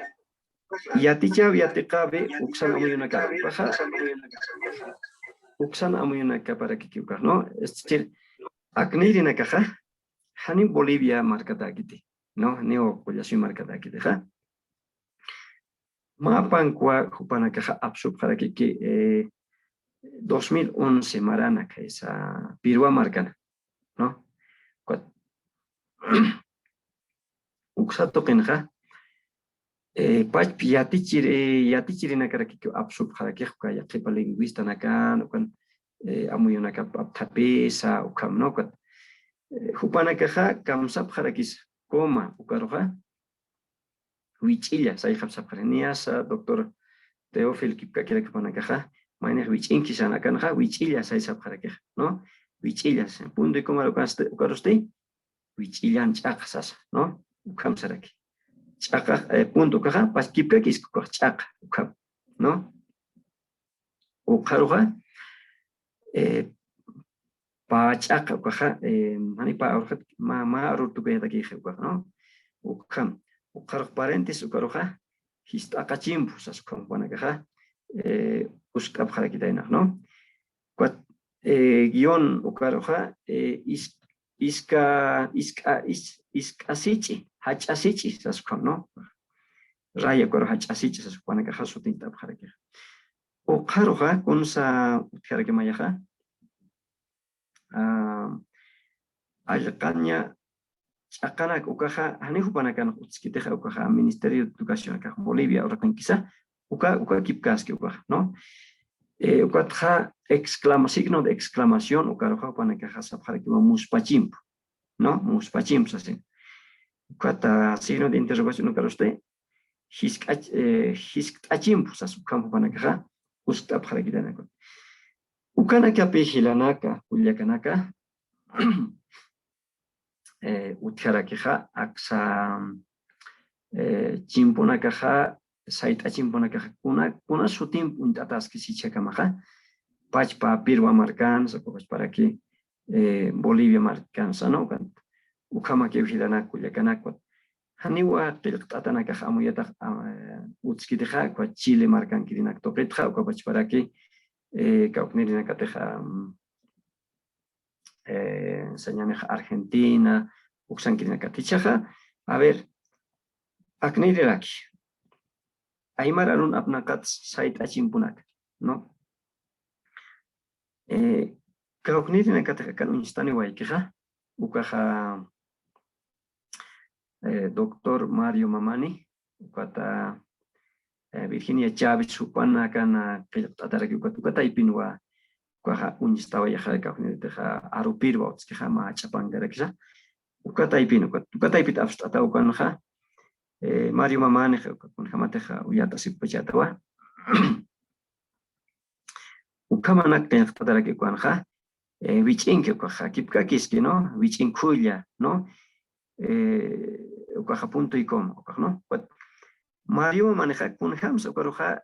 Yaticha, Yatekabe, Uxan Amuyunaka, Uxan Amuyunaka para que Kikar, ¿no? Es decir, Acnirina Caja, Hani Bolivia marcatakiti, ¿no? Neo Pollación marcatakiti, ¿ja? Mapan kwa hupanakaja absub para que 2011 marana que esa pirua marcana, ¿no? Uxato kenja pach yatichiri nakara que absub para que ya que lingüista nakan kan amuyonaka tapesa ukam no kan hupanakaja kamsap para que coma ukaroja Wichilla, sai habsaprenias, doctor Teófil Kipkakira Kapanakaja, Maine Wichinki Sanakanja, Wichilla, sai sabharakej, ¿no? Wichillas, punto y coma lo caroste, Wichillan chakasas, ¿no? Ukamsaraki. Chaka, punto caja, pas Kipkakis chaka, ukam, ¿no? Ukaruja, pa chaka, caja, manipa, ma rutupe de aquí, ¿no? Ukam. Ukaruk paréntesis ukaruja histaka chimpu sas kompanakaja ustab harakitaina, ¿no? Cuat guión ukaroja iskasichi, hachasichi, sasukam, ¿no? Raya koro hachasichi, sasukwana kaja sutintab harakija. Ukaroja kunsa utjarake mayaja. Ayakanya chakanak ukaja haneju panakan utskiteja ukaja Ministerio de Educación acá Bolivia ahora con quizá uka kipkaski ukaja, ¿no? Ukatja signo de exclamación ukaroja panakaja sabjaraki muspachimp, ¿no? Muspachimp así. Ukata signo de interrogación ukaroste hiskachimp sasukam panakaja ustab harakidanako. Ukanaka pejilanaka kulyakanaka utjarakeja aksa chimponakaja saita chimponakaja kuna sutim puntatas que si checamaja pachpa pirwa marcanza para que Bolivia marcanza no ukama que ujilana kuyakanakwa haniwa tilqtatanakaja amuyata utskiteja kwa Chile marcan kirinak topretja o para que kauknirinakateja señaneja Argentina, uxankirina katichaja, a ver, akniriraki. Aymararun apnakats sait achimpunak, ¿no? Kauknirina kateja kan unistani waikeja, ukaja doctor Mario Mamani, ukata Virginia Chávez supana kana kayataraki ukata ipinwa kuaja unistaba ya jale kaujne teja arupirwa utskija ma chapangara kisa ukata ipino ukata ipit abstata ukanja Mario Mamane kun jamateja uyata sipachatawa ukama nakten tataraki kuanja vichinke kuaja kipkakiski no vichinkulla no ukaja punto y coma ukaja no Mario maneja kun hamsa ukaruja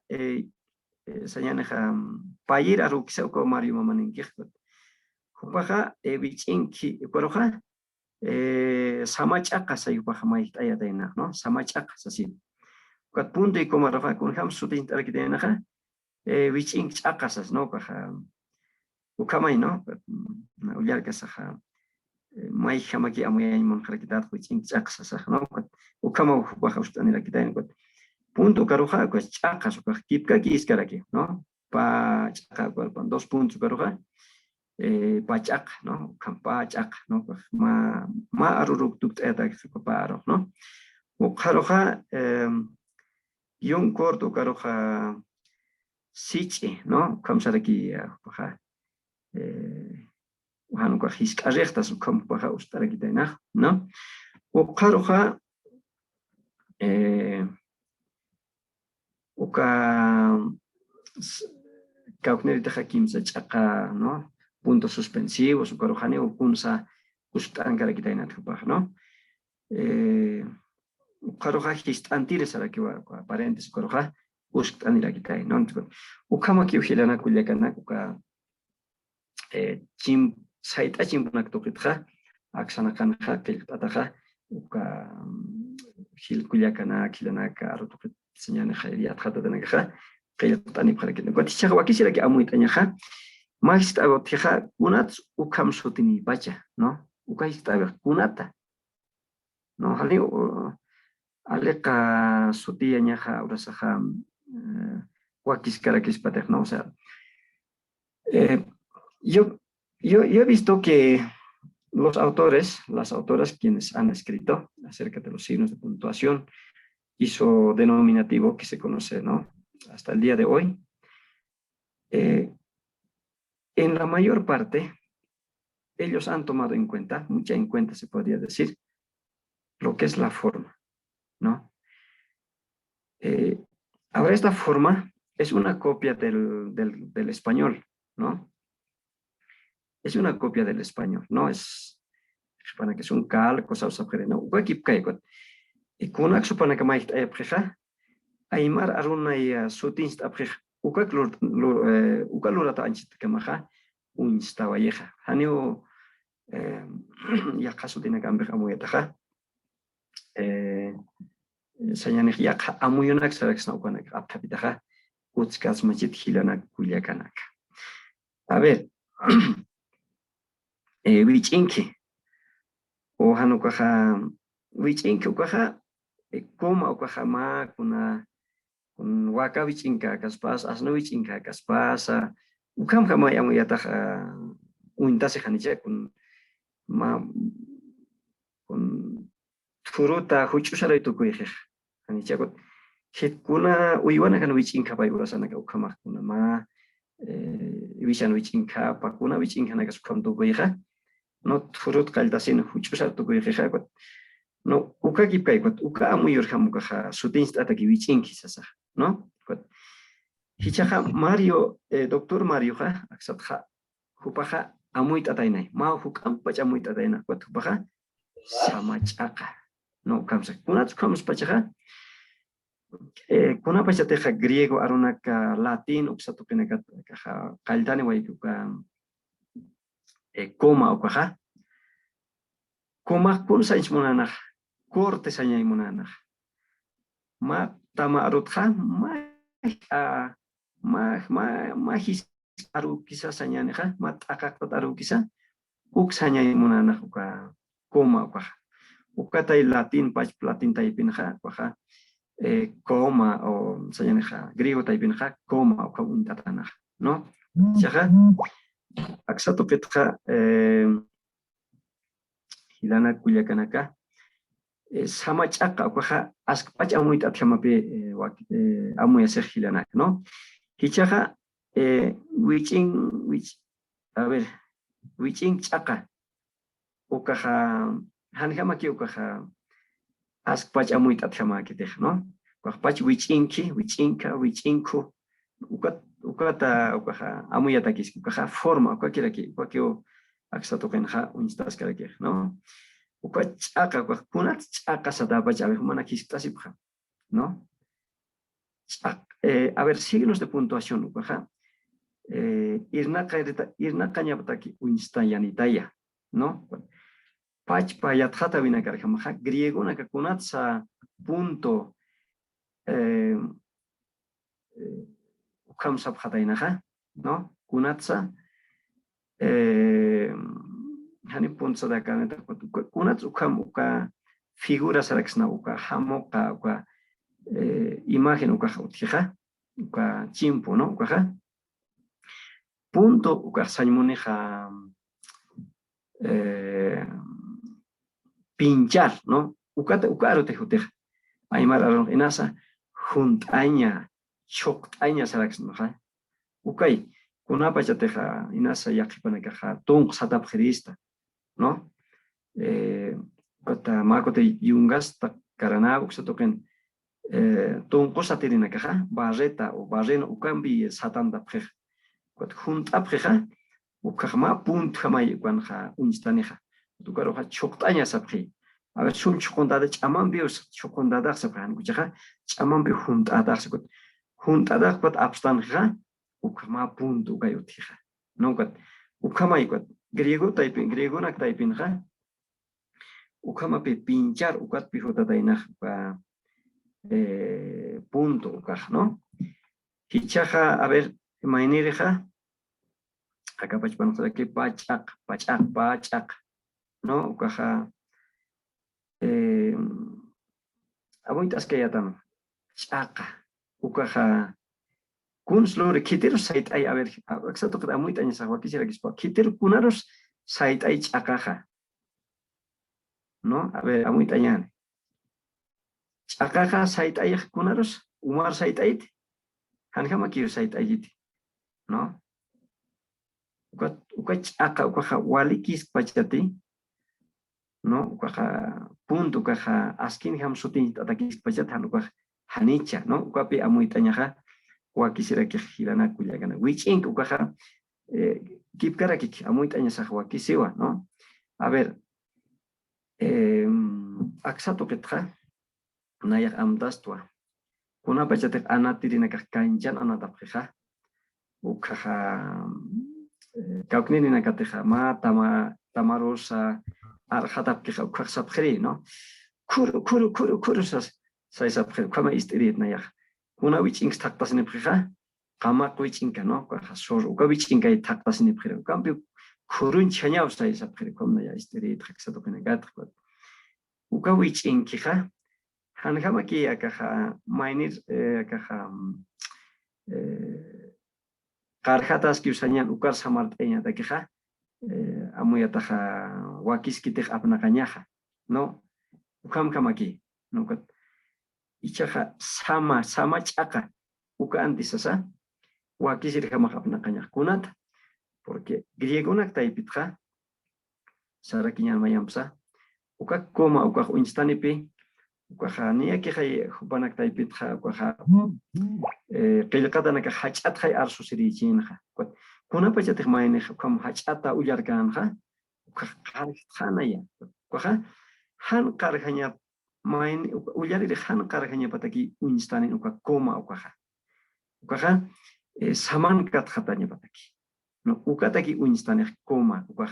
sañaneja payir arukisa uko Mario Mamaninkichkot. Hupaja vichinki ukoroja samachaka sayupaja maita ayataina, ¿no? Samachaka así. Kat punto y como rafa kun ham sutin tarakitenaja vichink chakasas, ¿no? Kaja ukamay, ¿no? Uyar kasaja mai hamaki amuyan mon harakitat vichink chakasas, ¿no? Ukama upaja ustanira kitaina kot. Punto caroja, pues chaca, su kipka kiskaraki, ¿no? Pa chaca, con 2 puntos caroja, pa chaca, ¿no? Campa chaca, ¿no? Ma aruruk tuk eta que paro, ¿no? O caroja, yon corto caroja, sichi, ¿no? Kamsaraki, paja, hanuka hiska recta su kampaja ustaraki tena, ¿no? O caroja, uka kauknerita hakimsa chaka, ¿no? Puntos suspensivos, ukarojane o punsa ustankara kitainat kupaj, ¿no? Ukaroja histantires a la que va paréntesis, ukaroja ustanira kitai, ¿no? Ukama ki ujilana kulyakana uka chim saita chimpunak tokitja aksanakanja keltataja uka hil kulyakana kilanaka arotokit señane jairia trata de nagaja que tani para que no quisiera quisiera que amuita ñaja más estaba tija unat ukam sotini bacha no ukai estaba kunata no hali aleka sotia ñaja urasaja wakis karakis paterno o sea yo he visto que las autoras quienes han escrito acerca de los signos de puntuación hizo denominativo que se conoce, ¿no? Hasta el día de hoy. En la mayor parte, ellos han tomado en cuenta, mucha en cuenta se podría decir, lo que es la forma, ¿no? Ahora esta forma es una copia del español, ¿no? Es una copia del español, no es para que es un cal, cosa no, y con una supone que más Aymar aruna y sutins aprej ukalurata anchit kamaja un stawayeja hanio ya caso tiene que ambeja muy ataja sañanej ya amuyonak sarax no con aptapitaja utskas machit hilana kuyakanaka. A ver, wichinki. Ohano kaha, wichinki kaha, coma kaha ma kuna kun waka wichinka kaspas, asno wichinka kaspas, ukam kama yang yatah unta se khanicha kun ma kun fruta huchusara itu kuih khanicha kun hit kuna uywana kan wichinka pai urasana ka ukama kuna ma wishan wichinka pa kuna wichinka na kasukam tu kuih no fruit kaldasin huchusara tu kuih kun no uka kipai kun uka amuyur hamuka sutin stata ki wichinki sasa no hichaha Mario doctor Mario aksatha hupaha amuit atainai ma hukam pacha amuit ataina wat hupaha samachaka no kamsa kunat kams pacha kuna pacha teja griego arunaka latin uksatu penakat ka kaldane waikuka coma ukaha coma kun sains monanah corte sanyai monanah ma tama arutha ma his aru kisah sanya nih mat akak tot aru kisah uk sanya imunana uka koma uka tai latin pach latin tai pinha uka koma o sanya nih griego tai pinha koma uka untatana no jaha aksato petha hilana kulyakanaka sama chaka uka ask pach amuit athamape amu ya hilana no hichaha wichin chaka ukaha hanhama ki ukaha ask pach amuit athama kiteh no pach wichinko ukata ukaha amuyata kis ukaha forma ukakira ki ukakio aksato kenha unstas karake no ukachaka kunat chaka sadapa chabe humana kistasi no a ver, signos de puntuación, ukaha. Irna kanyapataki uinstayanitaya, ¿no? Pach payathata vinakarjamaha, griego nakakunatsa punto ukam sabhatainaha, ¿no? Kunatsa hani punto da kaneta kunats ukam uka figura saraksna uka hamoka uka imagen ukaha utija uka chimpo no ukaha punto uka sañmoneja pinchar no ukata ukaro te juteja aymar aron enasa juntaña choktaña sarax no ha ukay kunapa chateja inasa yaqipanakaja tung satap gerista no kota makote yungasta karana uksatoken tonqosa tirinakaja barreta o barreno ukambi satanda prej kot junta preja ukama punt jamay kwanja unstaneja tukaroja choktaña sapri a ver sun chokondada chamambi chokondada sapran kuchaja chamambi juntada sakot juntada kot abstanja ukama punt ukayotija no kot ukama ikot griego typing griego nak typing ja ukama pe pinchar ukat pijota dainaj pa punto ukaj no hichaja a ver mainereja acá pachpan aquí pachak no ukaja abuitas que ya tan chaka ukaja kunslore kiteros site ay a ver exacto que amuita en esa quisiera que spa kiter kunaros site ay chakaja no a ver amuita yan chakaja site ay kunaros umar site ay hanjama kiro site ay no uka chaka ukaja walikis pachati no ukaja punto ukaja askin ham sutin atakis pachat han ukaja hanicha no ukapi amuita nyaja wa quisiera que girana kuyagana which ink ukaja kipkara kik amuita nyaja wa kisiwa no a ver aksato ketra nayak amdastwa kuna pachatek anatirina kanchan anatapja ukaja kauknini nakateja ma tamarosa arhatap que ukaja no kuru sas sai sapre kama istirit nayak kuna which ink taktas ne prija qamaq no sor ukawichinka y taqtasini pkhira cambio kurun chañaw sa esa pkhira komna ya isteri tqaksado kana gatqat ukawichinkiqa hanhamaki akaja mainir akaja qarhatas ki usañan ukar samart'eña takiqa amuyataja wakiskitej apnaqañaja no ukam kamaki no ichaja sama ch'aqa uka antes asa wakisir hamaq apnaqañaj kunata porque griegonak taypitqa sarakiñan mayanpsa uka koma uka instanipi uka niyakiqa hupanak taypitqa uka qillqatanaka hach'atqa arsu sirichinqa kunapachatij maynej ukam hach'ata uyarkanqa uka qarqanaya uka han qarqaña mayn uyarir han qarqaña pataki instani uka koma uka saman katqataña pataki no ukataki instani koma uka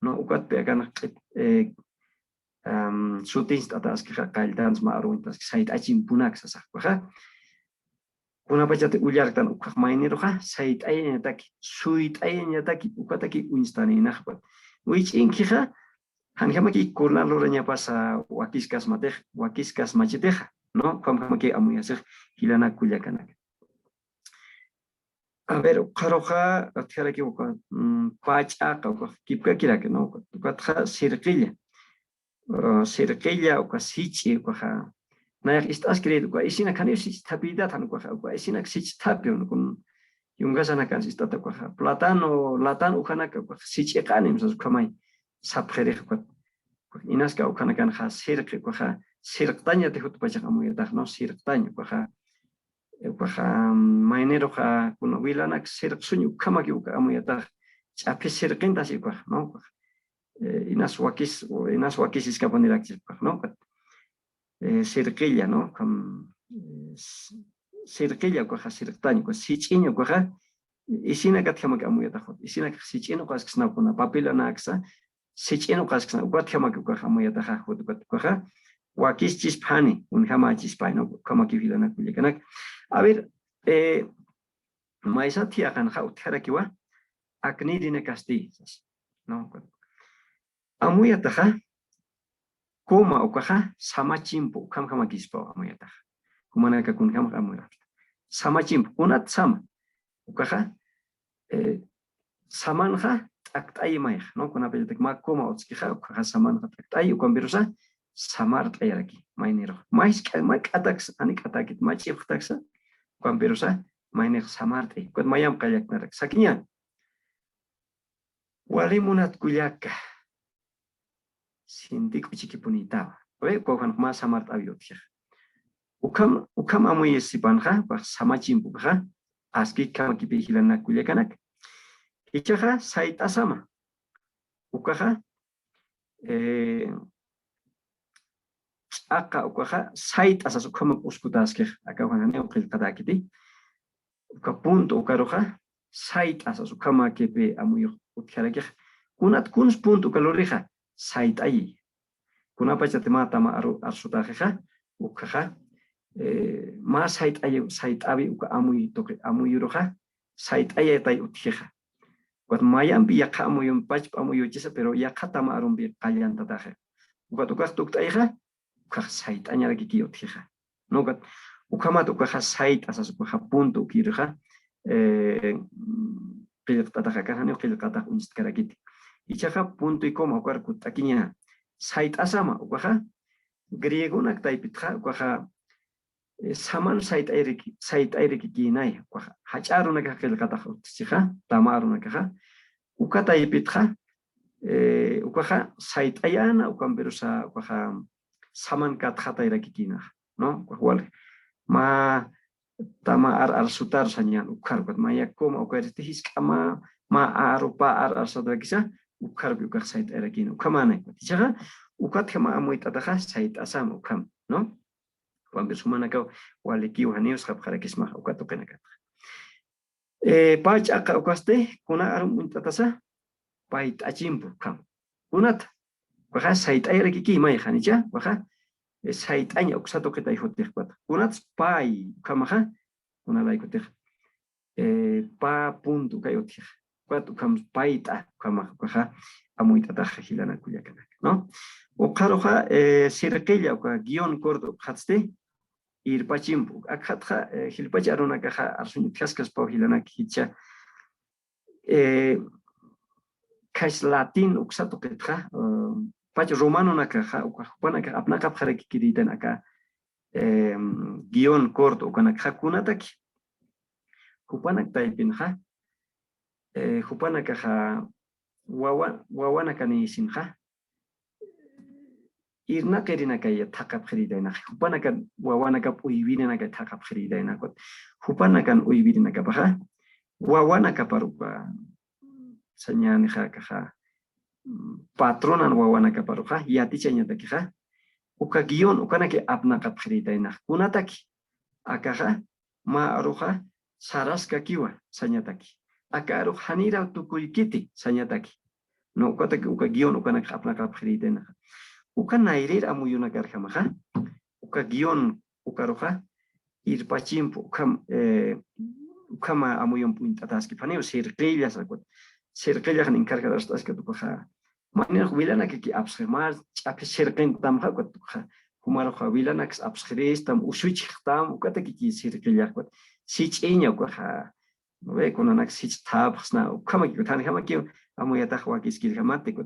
no ukat pegan shutins atas kha kaldans ma aruntas sait achim punak sasa uka kunapachate uyartan uka mayniroqa sait ayña taki suit ayña taki ukataki instani naqpat wichinkiqa hanhamaki kurlaluraña pasa wakiskas machiteja no hamhamaki amuyasej hilana kullakanak a ver qaroqa atjaraki uka pach'aqa uka kipkakiraka no ukatqa sirqilla uka sichi uka nayaq istas credo uka isina kanio sichi tapida tan uka isina sichi tapio kun yungasana kan istata uka platano latan ukanaka uka sichi qanim sas kamay sapxerij inaska ukanakan ha sirqi uka sirqtaña te hutpachaq amuyataq no sirqtaña uka maynero ha kuno wilanak sirqsuñu kamaki uka amuyataq ch'api sirqintas uka no inas wakis iskapaniraqchis no sirqilla no sirqilla uka sirqtaña uka sich'iña uka isina kathamaki amuyataq isina sich'ino qasqsna kuna papilana aksa sich'ino qasqsna ukathamaki uka amuyataq uka wakis chispani unhama chispani no kamaki vilana kullikanak a ver maisa tiaqan ha utharakiwa aknirina kastillas no amuyataqa kuma ukaqa samachimpu kamkamakispa amuyataqa kumanaka kunkamaq amuyataqa samachimpu kunat sama ukaqa samanja t'akt'ay mayaj no kunapillatak ma kuma utskiqa ukaqa samanja t'akt'ay ukampirusa samar t'ayaraki maynero may k'ataks ani k'atakit mach'iqtaksa ukampirusa maynej samar t'ay kuat mayam qallaknarak sakiña walimunat kullaka sintik uchikipunitawa we kohan ma samart aviotja ukam amuy sipanja ba samachimpuja aski kamaki pihilana kullakanak ichaja saita sama ukaja aka ukaja saita asas ukama uskutaskej akawanane uqilqatakiti uka punto ukaroja saita asas ukama kepe amuy utjarakej kunat kuns punto kalorija sait ay kunapachate mata ma arsutajeja ukaja ma sait abi uka amuy toque amuyuroja sait ay tay utjeja kuat mayam bi yaqa amuyum pach amuyuchisa pero yaqata ma arumbi qallantataje ukat ukaq tuktayja ukaq sait añaraki ki utjeja no kat ukamat ukaja sait asas ukaja punto ukirja qillqataja kahani qillqataja unistkarakiti ichaja punto y coma ukarku takiña sait asama ukaja griegonak taypitja ukaja saman sait ayriki kinay ukaja hach'arunaka qillqataja utchija tamarunaka ukata taypitja ukaja sait ayana ukampirusa ukaja saman katjata ayraki kinaj no ukaja ma tama ar sutar sañan ukar maya koma ukaritihis kama ma arupa sadrakisa ukar ukar sait erakin ukamane tichaga ukat kama amuit ataja sait asam ukam no cuando sumanaka waliki uhanius khapkharakis ma ukat ukenakat pach aka ukaste kuna arum untatasa pait achimpu kam unat waja sait ayraki ki mai khanicha waja sait aña uksato kita ihotih pat unat pai kamaha una laikutih pa punto kayotija. Cuatro ukam paita ukama ukaja amuita taja hilana kuyakanak, ¿no? Ukaroja sirquilla uka guión corto hatste irpachimpu akhatja hilpacha aruna kaja arsuñu kaskas pau hilana kicha kash latin uksato ketja pach romano nakaja ukapana ka apnaka pharaki kiritan aka guión corto ukanak hakunataki hupanak taipinja hupanak kaja wawana kani sinja irna kerina kaya takap khridayna hupana kan wawana kap uibina ka takap khridayna kot hupana kan uibina ka baha wawana ka parupa sanyani kha patronan wawana ka paruha yati chanya takha uka guion ukana ke apna kap khridayna kunataki akaha ma aruha saras ka kiwa sanyataki akaru hanira tukuikiti sanyataki no kota uka guion ukana ka apna kap khridayna uka nairir amuyuna karjamaja uka guión ukaroja irpachimpo ukama amuyon puintataski paneo circillas circillas en encarga de estas que tu paja manera jubilana que absgemar chape circin tamja que tu paja humaro jubilana que absgeres tam usuch tam ukata que circillas que sich eña ukaja no ve con anak sich tabsna ukama que tan jama que amuyata jwa que skil jamate que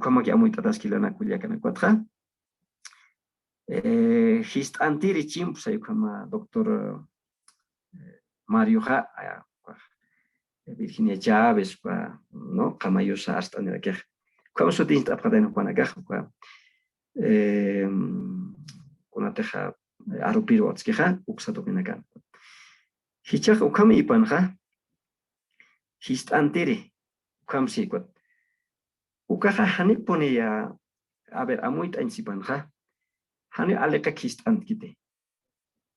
como que muy tatas kilana kuliakana cuatro hist antiri chimp say como doctor Mario Ja Virginia Chávez no Camayosa hasta en la que como su tinta para no pana caja con la teja arupiro atskeja uksato kenakan hichak ukam ipanja hist antiri ukam si kwat ukaha hani pone ya a ver amuit ansipanja hani aleka kistan kite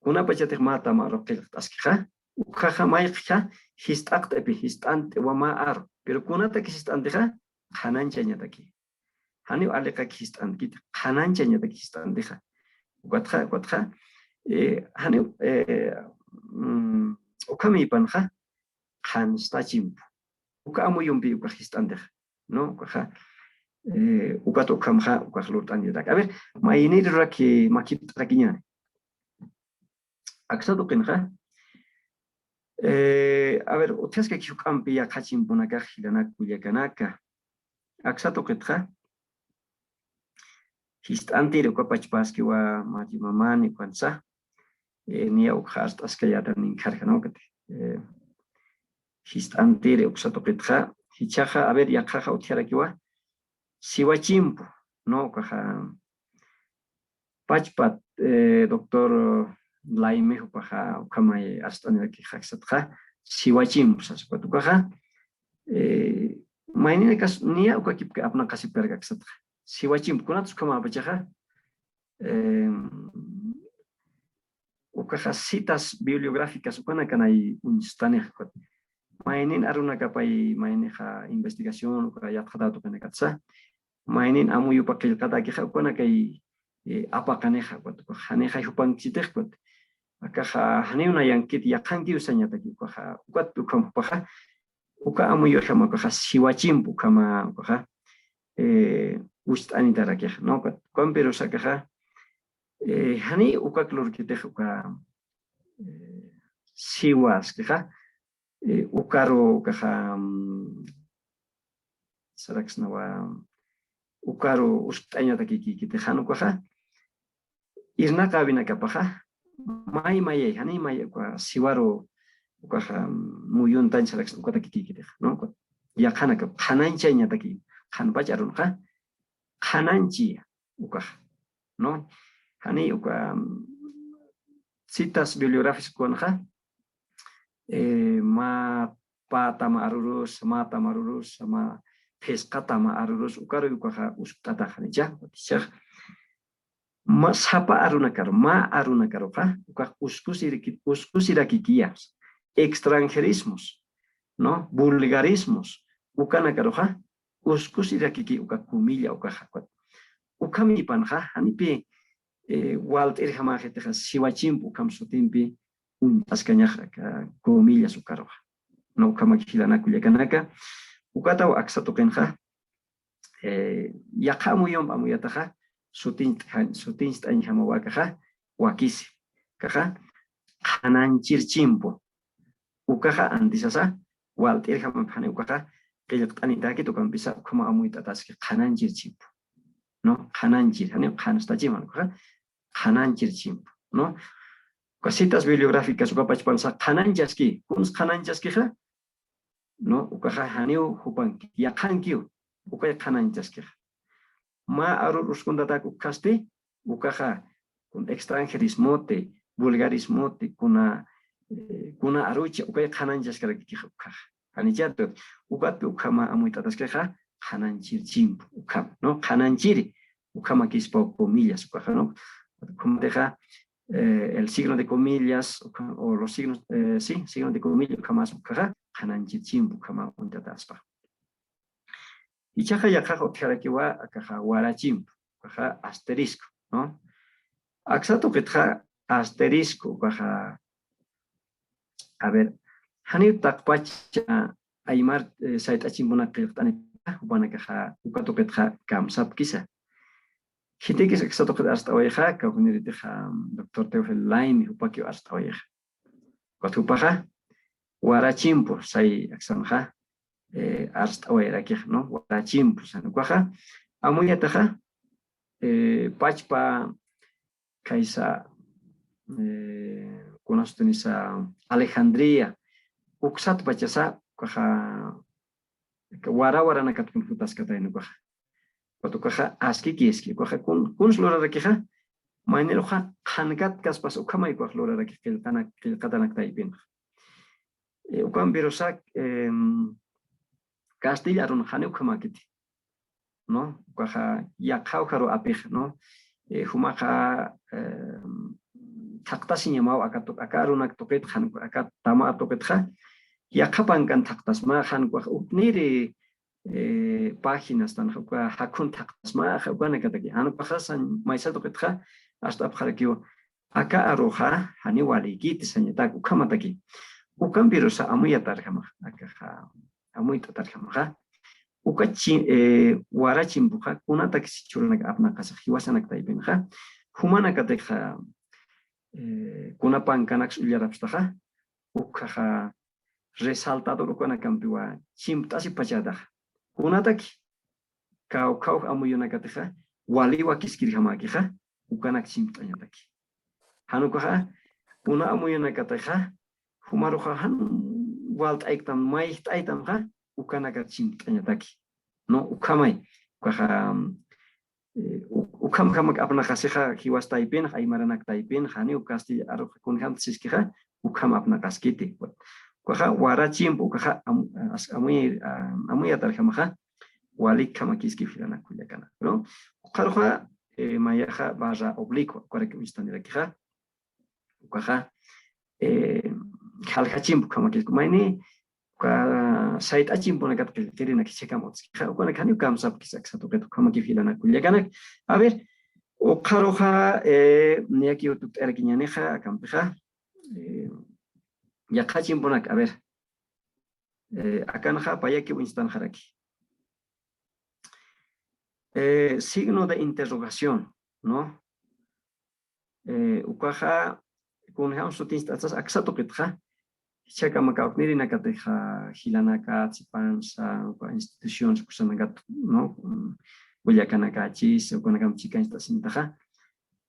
una pachate mata marokil taskija ukaha maikha histakt epi histant wama ar pero kunata kistan deja hananchanya taki hani aleka kistan kite hananchanya taki kistan deja ukatha hani ukami panja han stachim uka amuyumbi ukhistan deja no ukaja ukato kamja ukajlurtan yadak a ver mainir raki makit rakiña aksado kenja a ver otyaska kiukampi ya kachim bunaka hilana kuyakanaka aksado ketja histante ukapachpaski wa mati mamani kwansa nia ukhast askayatan inkarjano kete histante uksado ketja hichaja a ver yakaja utiarakiwa siwachimpo no caja pachpat doctor Laime paja kamay hasta en el que haxatja siwachimpo sasquatu caja mainine kas nia ukakip apna casi perga xatja siwachimpo kunatus kama pachaja ukaja citas bibliográficas ukana kanay unstane mainin aruna kapai maineja investigación ukaya tratado kanakatsa mainin amuyu pakil kata ki khapana kai apa kaneja kwat haneja hupan chitej kwat akaja haneuna yankit yakanki usanya taki kwaja kwat ukam paja uka amuyu khama kwaja siwachimpu kama kwaja ustani taraki no kwat kompero sakaja hani uka klor kitej uka siwas kaja ukaro kaja sarax nawa ukaro ustaña taki kitejano kaja irna kabina kapaja mai hani mai kwa siwaro kaja muyun tan sarax ukata kitej no ya kana ka hananchanya taki han bacharun ka hananchi ukaja no hani uka citas bibliográficas konja ma pata marurus mata marurus sama pescata marurus ukaro ukaha ustata hanija tisha ma sapa aruna karo ka uka uskusira kikias extranjerismos no vulgarismos ukana karo ha uskusira kiki uka kumilla ukaha ukami panja hanipe Walter Hamagete siwachimpu kamsutimpi ascañaja comillas ukaroja no ukama hilana kuyakanaka ukata aksato kenja yaqamuyom amuyataja sutin anjama wakaja wakisi kaja hananchirchimpo ukaja antisasa waltir jama phane ukaja qillqt'anita ki tukan pisa kuma amuyta taski hananchirchimpo no hananchir hani hanastachima kaja hananchirchimpo no citas bibliográficas ukapachpansa hananchaski kuns hananchaski ja no ukaja haniu hupan yaqankiu ukay hananchaski ma arur uskundata ukasti ukaja kun extranjerismote vulgarismote kuna arucha ukay hananchaskara kija ukaja hanichato ukapi ukama amuitataskija hananchirchimpo ukam no hananchiri ukama kispa comillas ukaja no como deja el signo de comillas o los signos, sí, signos de comillas, jamás ukaja, hananchichimbu, kama untataspa. Y chaja yajaja otjarakiwa, akaja warachimbu, ukaja asterisco, ¿no? Aksato ketja asterisco, ukaja, a ver, hanir takpacha, aymar saitachimbuna kirtane, upanakaja, ukato ketja kamsap kisa. Gente que se toca hasta hoy, que unir doctor Teofel Laimi, upakio hasta hoy. Cuando upaja, guarachimpo, sai axanja, hasta hoy era que no, guarachimpo, sanuaja, amuyataja, pachpa, kaisa, conostenisa Alejandría, uxat pachasa, cuaja, guarawara nakatun putas katainu cuando caja aski kiski caja kun slora de queja manero ja hankat kaspas ukama y cuajlora de que el katanak taipin ukam birosak Castilla ron hane ukama kiti no caja ya kaukaro apij no humaja taktas nyamau akatok akarunak toket han akat tama toket ja ya kapan kan taktas ma han cuaj upniri páginas tan hakun taktas ma habana kataki anu pasasan maisato ketja hasta abjarakio acá arroja hani waliki tisañataku kamataki ukan birosa amuyatar jama acá amuyta tarjama ukachi warachimbuja kunata kisichurana apna kasa hiwasanak taipenja humana kateja kunapan kanak ulyarapstaja ukaja resaltador ukana kampiwa chimtasi pachada kunataki kau amuyuna kateja waliwa kiskirjama kija ukanak chimtañataki hanukaja una amuyuna kateja humaruja han walt aiktam mai aitamja ukanaka chimtañataki no ukamay kaja ukam kamak apna kaseja hiwas taipen aymaranak taipen hani ukasti aroj kunjam siskija ukam apna kaskiti kaja warachimpo kaja amuya tarjamaja walik kamakiski filana kuyakana no kaja mayaja barra obliqua para que están de aquí kaja halhachimpo kamakiski maini ka sait achimpo nakat kelterina kichekamots kaja kani kamsap kisaksato keto kamaki filana kuyakana a ver o karoja niaki utut erkiñaneja kampeja ya kachimponak a ver acá naja payaki winstan jaraki signo de interrogación no ukaja con ham sutinstatas aksato ketja chaka makaukniri nakateja hilanaka tsipansa instituciones kusanagat no buyakanakachis o konakam chika instasintaja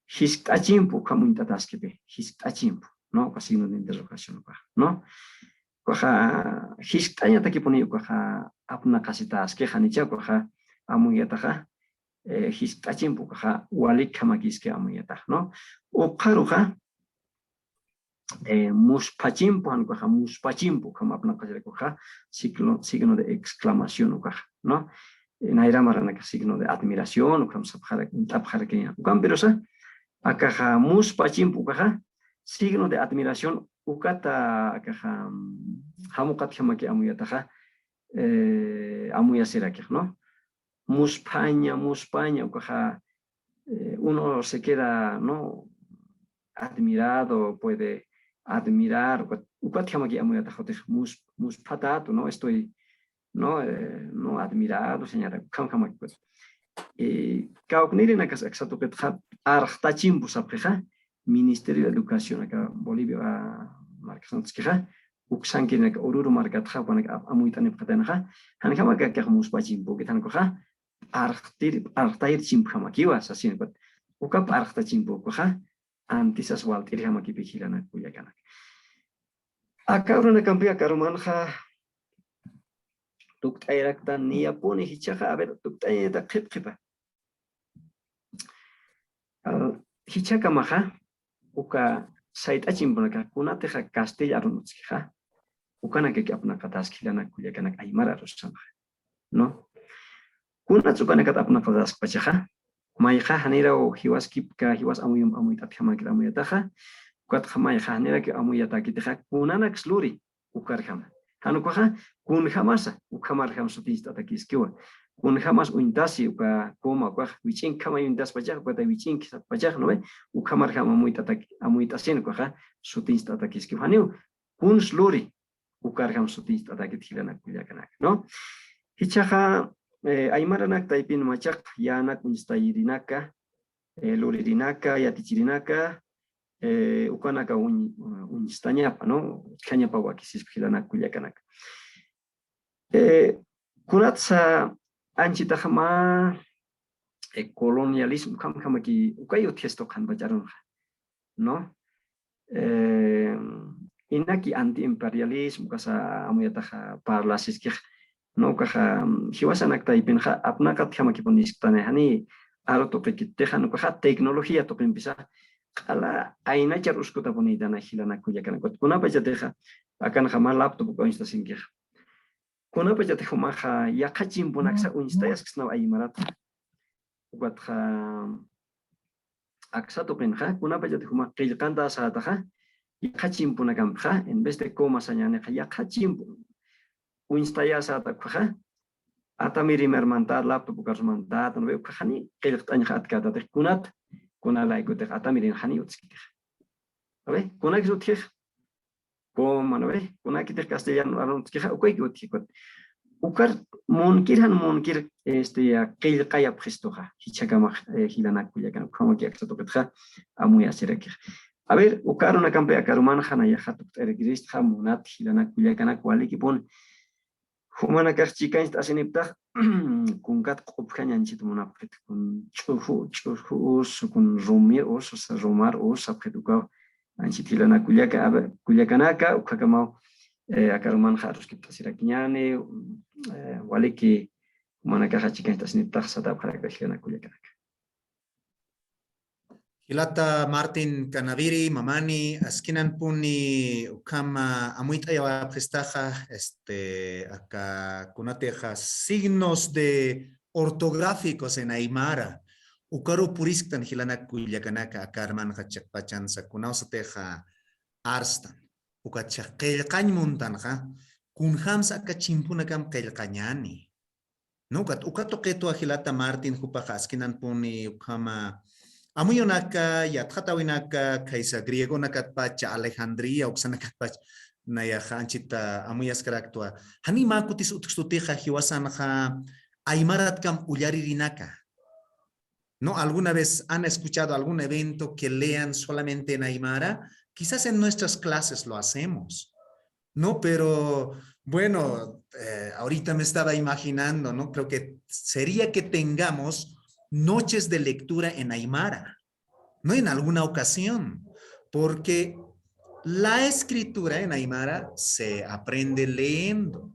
histachimpo kamuintataskebe histachimpo no signo de interrogación no coja histaña taki poni coja apna casitas que hanicha coja amuyataja histachimpo coja walik kamakiske amuyata no o karuja muspachimpo han coja muspachimpo como apna casita coja signo de exclamación coja no naira marana signo de admiración o como sabjara tapjara que camperosa acá muspachimpo coja signo de admiración ukata kaja hamukat hamaki amuyataja amuyasiraki no muspaña ukaja uno se queda no admirado puede admirar, upat jamaki amuyata jote mus patato, ¿no? Estoy, no admirado, señora, jamaki pues. Kaukniri na kas exato petja arta chimbu sapja Ministerio de Educación acá Bolivia marcación tskeja uksanki na oruro markatja pana amuitane pkatanaja han kama ka mus pachimbu kitan koja artair chimbu hamakiwa sasin pat ukap arta chimbu koja antisas waltir hamaki pijilana kuyakana acá una campia karumanja tuktairakta ni apone hichaja a ver tuktaita qipqipa hichaka maja uka sait achimpunaka kunateja Castilla runutskija ukana que apna kataskilana kuyakana aymara rusama no kuna tsukana kat apna katask pachaja mayja hanera o hiwaskipka hiwas amuyum amuyta thamakira amuyataja ukat mayja hanera que amuyata kiteja kunana xluri ukarjama hanukaja kun jamasa ukamar jamsutista takiskiwa kun jamás uintasi uka coma uka wichin kama yuntas pajak uka wichin kisat pajak no ukamar jama amuita sen uka sutista takiski haniu kun sluri ukar jam sutista takithilana kuyakana no hichaja aymaranak taipin machak yanak unstairinaka luririnaka yatichirinaka ukanaka unstañapa no kanyapa wakisis hilana kuyakana kunatsa anchita jama colonialismo kama ki ukayo testo kan bajaron no inaki anti imperialismo kasa amuyata parlasis ki no kaha hiwasanak taipin ha apnakat kama ki ponistane hani aro to pekiteja no kaha tecnología to pempisa kala aina charuskuta ponidana hilana kuyakana kuna bajateja akan jama laptop ko insta singir kuna pajate humaja yakachim bunaksa unstayas kisna aymarata ugatja aksato penja kuna pajate huma qilqanta saataja yakachim bunakamja en vez de coma sañane yakachim unstayas saataja atamiri mermantar laptop bukarsmantat no khani qilqtanya khatkata kunat kuna laikote atamirin khani utskitih abe kuna kisutih como no ve una que te castellano a los que ukar munkir ya qil qaya prestoja hichakama hilana kuyakan como que acto petja amuya serek a ver ukar una campea karuman khana ya khatuk eregrist khamunat hilana kuyakan kwali ki pon humana karchika asenipta kunkat qopkhanyan chitmuna pret kun chuhu kun romir os romar os apretuka anchitilana kuyakanaka ukakamau akaruman harus kita sirakinyane waliki manaka hachika tasnita sada para kashana kuyakanaka Hilata Martin Canaviri mamani askinan puni ukama amuita ya prestaja acá kunateja signos de ortográficos en aymara Ukaro puristan hilana kuyakanaka akarman hachakpachan sakunausateja arstan. Ukachaqilqañ muntanja kunhamsa akachimpunakam qilqañani. Nukat ukato qeto hilata Martin hupaqa askinan puni ukama amuyonaka yatqatawinaka kaisa griego nakatpacha Alejandría uksanakatpacha nayaja anchita amuyaskaractua. Hani makutis utkstutiqa hiwasanaja aymaratkam ullaririnaka. ¿No? ¿Alguna vez han escuchado algún evento que lean solamente en aymara? Quizás en nuestras clases lo hacemos, ¿no? Pero bueno, ahorita me estaba imaginando, ¿no? Creo que sería que tengamos noches de lectura en aymara, ¿no? En alguna ocasión, porque la escritura en aymara se aprende leyendo,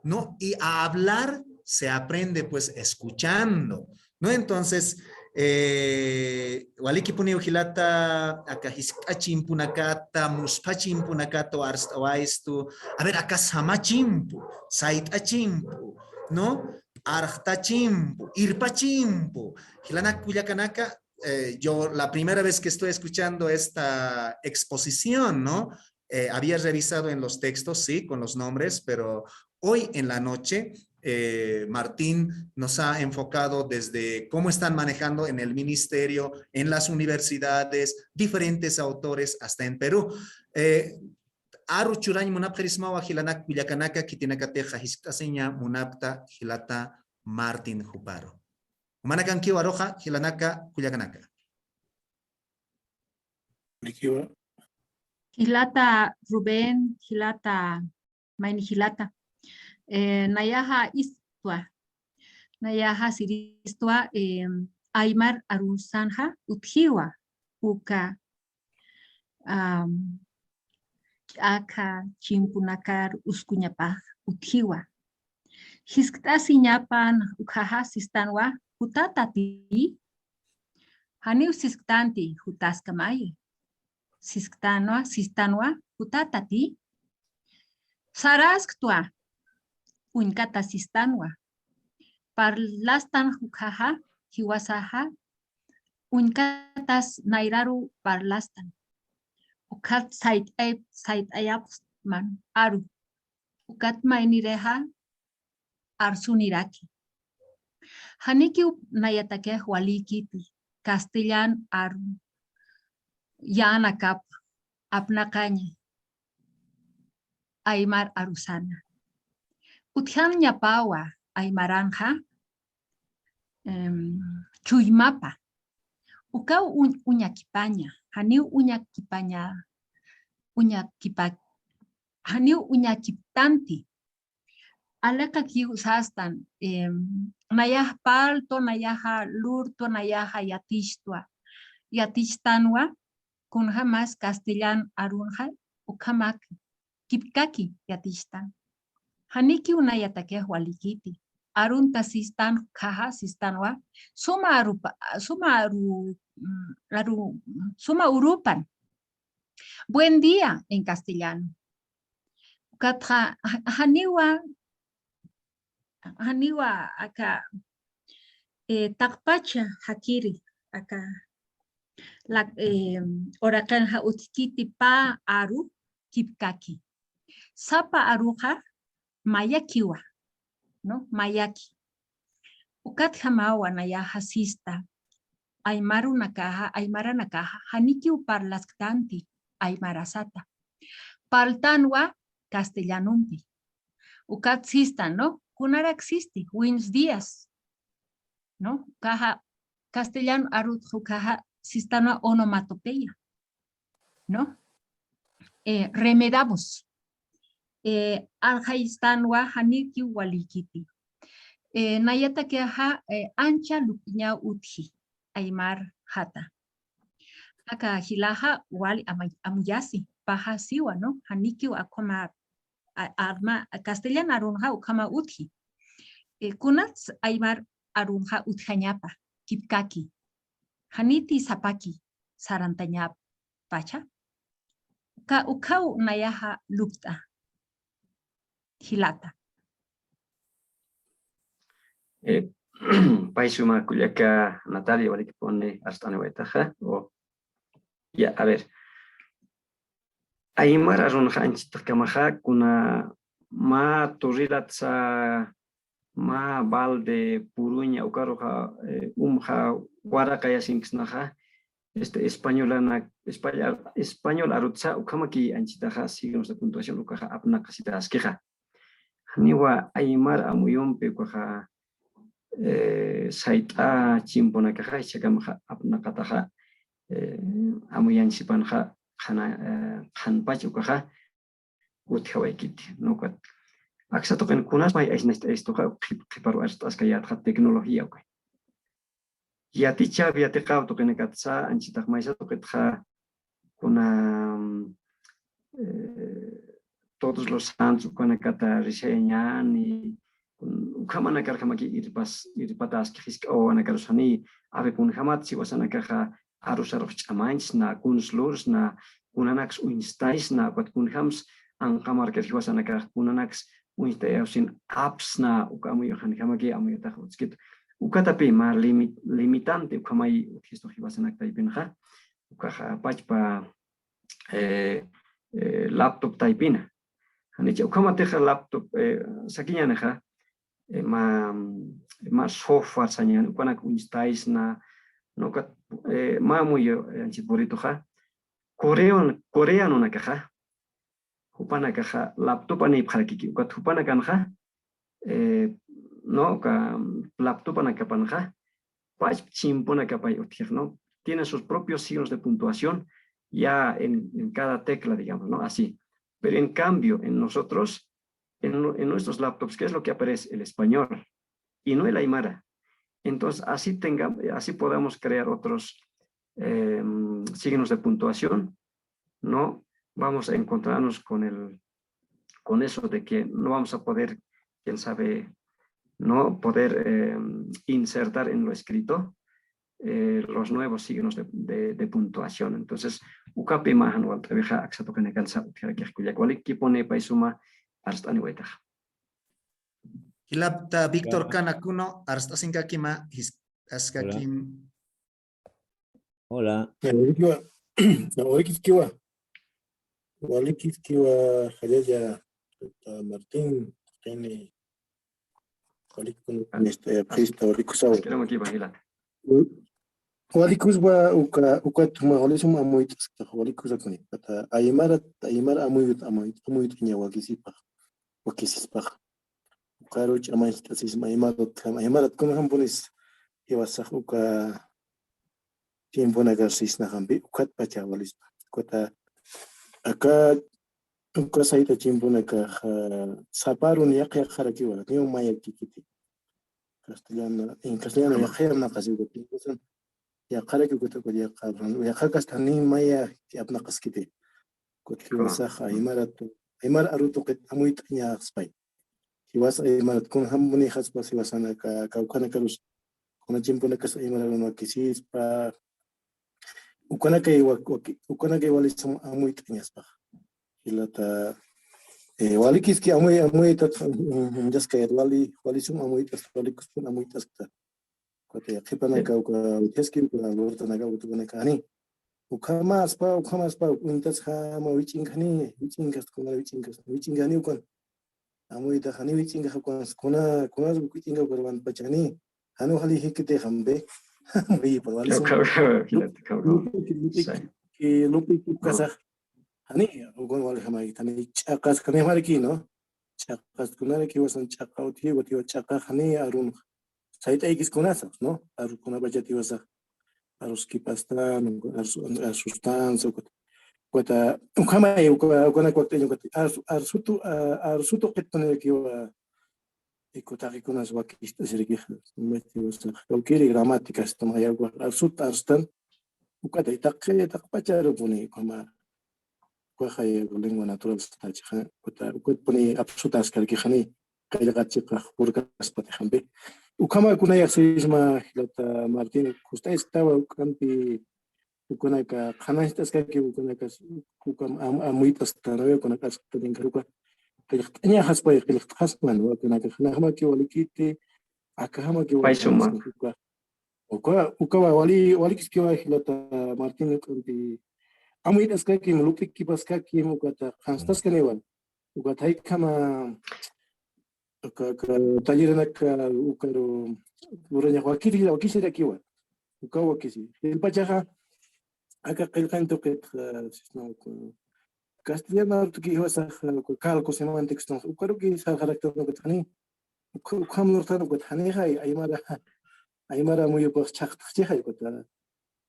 ¿no? Y a hablar se aprende pues escuchando, ¿no? Entonces, waliki puni ujilata acá hiskachimpunakata muspachimpunakato arstawaistu a ver acá samachimpu saitachimpu no archtachimpu irpachimpu hilana kuyakanaka yo la primera vez que estoy escuchando esta exposición no había revisado en los textos sí con los nombres pero hoy en la noche Martín nos ha enfocado desde cómo están manejando en el ministerio, en las universidades, diferentes autores, hasta en Perú. Aru churañ munap karismawa hilanak kuyakanaka kitinakateja hiskasiña munapta hilata Martín Juparo. Manakan kiwa roja hilanaka kuyakanaka. Hilata Rubén, Hilata Maini Hilata. Nayaha istua. Nayaha siristua Aymar Arunzanja Uthiwa Uka Aka Chimpunakar Uskuñapaj Uthiwa. Hiskasi ñapan Ukaha Sistanwa Hutatati Haniu Sisktanti Hutaskamay. Sistanwa Hutatati Sarasktua Unkata Sistanwa Parlastan Hukaha Hiwasaha Unkatas Nairaru Parlastan Ukat Sait Ayapman Aru Ukat Mainireha Arsuniraki Haniki Nayatake Walikiti Castellan Aru Yanakap Apnakaña Aymar Arusana Utjan Ñapawa Aymaranja Chuymapa Uka Uñaquipaña Haniu Uñaquipaña Haniu Uñaquiptanti Alaka Kiu Sastan Nayah Palto Nayaha Lurto Nayaha Yatishtanwa Kunja más castellan arunja ukamak kipkaki yatishtan. Haniki unayatake walikiti. Arunta sistan kaha sistanwa suma urupan. Buen día en castellano. Katra haniwa aka takpacha hakiri aka la orakan ha utkiti pa aru kipkaki sapa aruja mayakiwa no mayaki ukat hamawa naya hasista aymara nakaha haniki parlas tanti aymarasata paltanwa castellanumpi ukat sista no kunara existi wins días no kaha castellano arut kaha sistema onomatopeya, ¿no? Remedamos. Alhaistanwa haniki walikiti. Nayata que ancha lupiña uthi. Aymar hata. Aka hilaha wali amuyasi. Paha siwa, ¿no? Haniki akoma arma castellano arunja ukama uthi. Kunats aymar arunja uthañapa. Kipkaki. Haniti sapaki sarantanya pacha ka ukau nayaha lupta hilata Paisuma Culiaca Natalia vale que pone hasta Nuetaja o ya a ver Aymar arun hanchita kamaja kuna ma turilatsa ma balde puruña ukaroja umja guaracaya sinksnaja español arutsa ukamaki anchitaja signos de puntuación ukaja apna casita asqueja haniwa Aymar amuyompe ukaja saita chimpona kaja chakamaja apna kataja amuyanchipanja hanpacha ukaja utjawaikiti no kwat aksa token kunas mai esto preparo askayat tecnología okay yaticha viateca token katsa anchita maisa toketja kuna todos los santos con kata riseñan y ukamana karkamaki irpatas kisk o anakarusani ave kun hamat si wasana kaja arusaroch chamains na kun slurs na kunanax uinstais na kwat kun hams ang kamar ke wasana kaja kunanax uinstais apps na ukamu yohan kamaki amu yatahutskit ukatapi ma limitante ukamai uthisto wasana taipinja ukaja pachpa laptop taipina hanicha ukamateja laptop sakiñaneja más software sañan ukana kunistais na no ka muy anchiporito ja coreano na caja upana caja laptop ani bharaki ukat upana kan ja no ka laptop ana kapan ja pach chimpona kapay utir, no tiene sus propios signos de puntuación ya en cada tecla, digamos, no así. Pero en cambio en nosotros en nuestros laptops, ¿qué es lo que aparece? El español y no el aymara. Entonces, así podamos crear otros signos de puntuación, ¿no? Vamos a encontrarnos con eso de que no vamos a poder, quién sabe, no poder insertar en lo escrito los nuevos signos de puntuación. Entonces, ukapi mahan wal trabeja aksato kenekalsa utira kikuya kwalik kipone paisuma arstani wetah. Hilapta Víctor Canacuno, Arstasinka Kima, Askakim. Hola. Walikizkiwa Jalaya Martín tiene Prista Walikusawa. Queremos que vaya. Walikuzwa ukatuma walisuma amoitas walikuzakuni pata aymara amuyut nya wakisispa karoch amaytasis aymara kuna hamponis iwasaq uka tiempo nagarsis na hambi ukat pacha walispa kota acá uka saita tiempo naka saparu ni yaqya kharaki wala ni maya kikiti castellano en castellano ya khairna qasigo ya kharaki kota ko ya qabran ya khakastani maya yapna qaskiti koti wasakh aymara arutu qit amuit nya spay Siwas aymara kun hambuni khaspa siwasana ka ukana karus kuna tiempo naka aymara no kisis pa ukana kay walisum amuit nya spa ilata walikiski amuit jaskayat walisum amuit walikus pun amuit asta kote khipana ka ukeski ka lortana ka utuna kani ukama aspa untas ha ma wichinghani wichinghani ukon amuit hani wichinga kuna wichinga korban pachani hanu hali hikite hambe muy por walisum que lupi kasa hani ugon wal hamai tani chakas kane mariki no chakas kunare ki wasan chakauti wati chaka hani arun saita ikis kunasa no aru kuna bajati wasa arus ki pasta sustanza kota ukama ukona kwakte arsutu qitne ki wa ikutaki kunas wakista siriki meti wasa kalkiri gramática stama ya arstan ukata itaqpacharu puni kama hay lengua natural stacha kota puni absutas kalki khani qaylaqachiqa purkas patihambe ukama kuna yaqsisma hilata Martín justa estaba kampi ukuna ka khanastas kalki ukuna ka ukam amuitas tarawe kuna ka statin karuka qilqtanya haspa qilqtasman wa kuna ka khama ki walikiti akahama ki paisuma ukawa walikiskiwa hilata Martín kampi amuitas kalki mulupik ki paskaki ukata khanstas kanewan ukata kama tallerenak ukaro uranya wakisira kiwa ukawa kisi el pachaja aka qilqanto qit sisno castellano tuki wasa kalko semantics no ukaro ki sa karakter no qitani ukam nurtan qitani hay aymara muy pues chaqtchi hay qita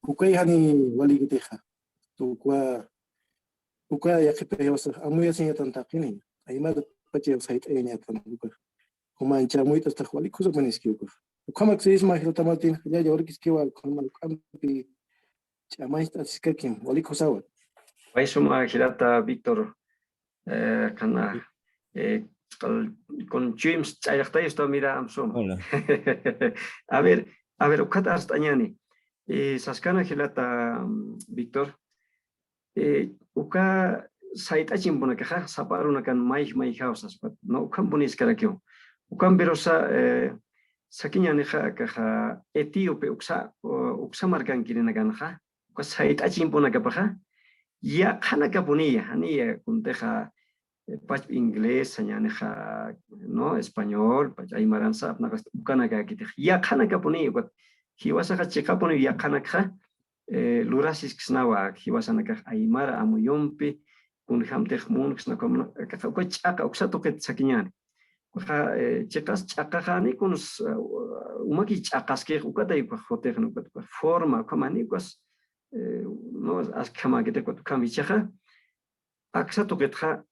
ukay hani waligitiha uka yaqipe wasa amuya señatan taqini aymara pache sait eñatan uka kumancha muy tas taqwali kusa maniski ukamak se isma hilata Martín ya yorkiski wal kuman kampi chamaista siskakim wali kusawa paisuma hilata Víctor kana con James chayaqta esto mira amsum. Hola. a ver ukata astañani saskana hilata Víctor uka saita chimpuna kaja saparuna kan mai hausas no ukan bunis karakyo ukan berosa sakinya neja kaja etíope uksa markan kirina kanja uka saita chimpuna kapaja ya kana kapunia hania kunteja pach inglés sañaneja no español pach aymaransa apnaqa ukanaqa kitij yaqanaqa puni hiwasaqa chiqapuni yaqanaqa lurasis kisnawa hiwasanaqa aymara amuyumpi kunhamtej munksna como chaqa uksatu qet sakiñani chicas chaqajani kunus umaki chaqasque ukata y jotejno forma kamani pues no as kamagete kamichaja aksato ketja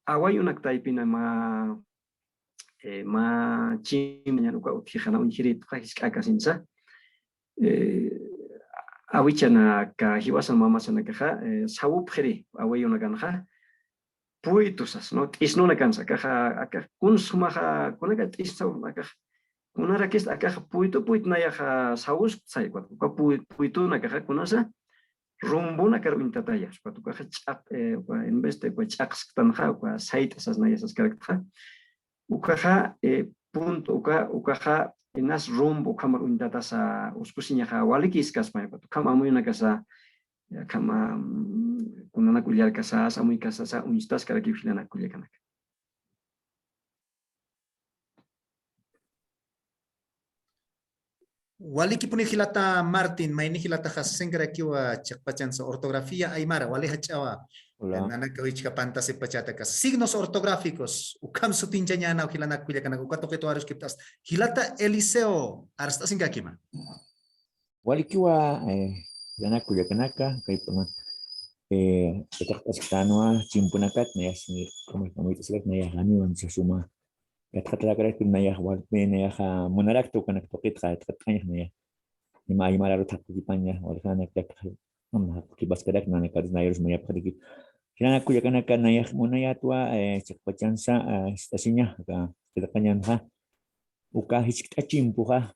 awayunak taipina ma chimña nuka utijana unjirit qahiskakasinsa awichana ka hiwasan mamasana kaja sawupjeri awayunakanja puitusas no isnuna kansa kaja aka kun sumaja kunaka tisaw aka kunara kis aka puitu nayaja sawus sai kwat puitu nakaja kunasa rumbuna kar intataya kwat kaja chap en vez de chaqs tanja kwa sait esas nayasas karakta ukaja punto ukaja enas rumbo kamar intatasa uskusinya ja walikis kasma kwat kama amuyuna kasa kama kunana kuliar kasas amuy kasasa unistas kara kifilana kuliakanak Waliki puni hilata Martin maini hilata hasenkara kiwa chakpachansa ortografía aymara wali hachawa nana kawichka pantasi pachata kas signos ortográficos ukam sutinchanyana hilana kuliakanak ukato keto aros kiptas hilata Eliseo arsta sinkakima Walikiwa yana kuliakanaka kaipangan Petaktaskanwa chimpunakat nayas ni como itasikat nayah aniwan sa suma katkatlakarak nayah walpe nayah monarakto kanak tokit katkanyah nayah ima imararo takutipanya walkanak kibaskadak nanakad nayos mayap kadikit kina kuliakanaka nayah monayatwa chakpachansa stasinya katakanyang ha uka hichkachimpuha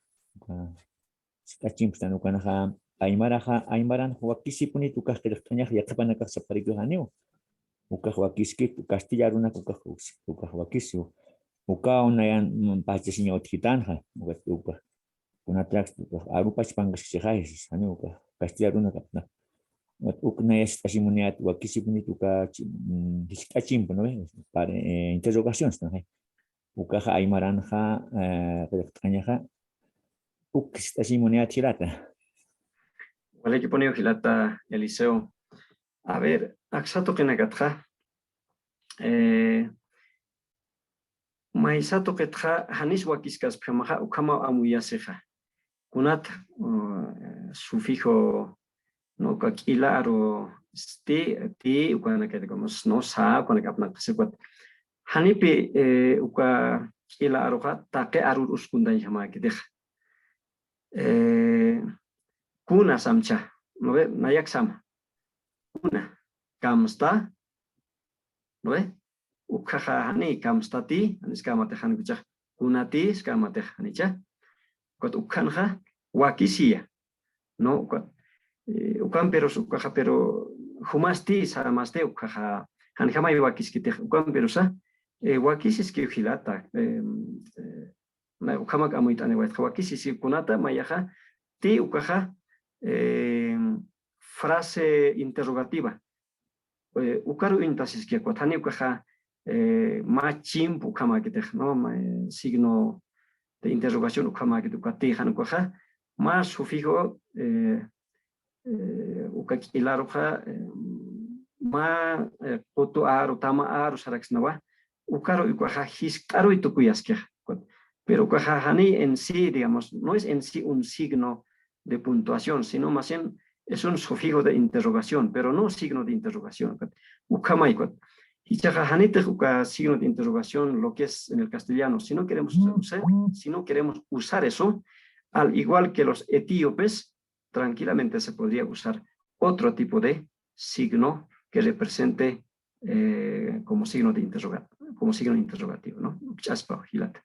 skachimputan ukanaha Aymaran huakisi puni tukah kelaktanyak yakapana kak sapariguhanio ukah huakiski Castilla runa ukah huakisi ukah onayan pachisinya otkitan ha ukah kunatrax arupa chpangas sihais hani ukah Castilla runa kapna ukna es tasimuniat huakisi puni tukah hiskachimpu no para interrogaciones no ukah Aymaran ha kelaktanyak ukis tasimuniat hilata. Vale, que pone Gilata Eliseo. A ver, Aksato Kenakatja. Maisato Ketja, Hanis Wakiskas Pemaja, Ukama Amuyaseja. Kunat, sufijo, no kakilaro, ti, Ukanaka, como no sa, Ukanakapna Sequat. Hanipi, Uka Kila Aroja, Take Arur Uskunda Yamakidej. Kuna samcha, ¿no ve? Nayak sama. Kuna kamsta, ¿no ve? Ukaja hani kamstati, aniskamate hani kuchak. Kunati skamate hani cha. Kot ukanja wakisia, ¿no? Ukan pero ukaja pero humasti saramaste ukaja hani jamai wakiskite ukan pero sa wakisis que hilata. Ukamak amuitane wait wakisis kunata mayaja ti ukaja frase interrogativa. Ukaru intasis que cuatani ukaja machim ukama que no signo de interrogación ukama que ukati han ukaja más sufijo ukakilaruja ma koto aro tama aro saraxnawa ukaru ukaja hiskaru itukuyasque. Pero ukaja hani en sí, digamos, no es en sí un signo de puntuación, sino más bien es un sufijo de interrogación, pero no signo de interrogación. Ukamaikot. Y chajahanite uka signo de interrogación, lo que es en el castellano, si no queremos usar eso, al igual que los etíopes, tranquilamente se podría usar otro tipo de signo que represente como signo de interrogativo, ¿no? Chaspa, gilata.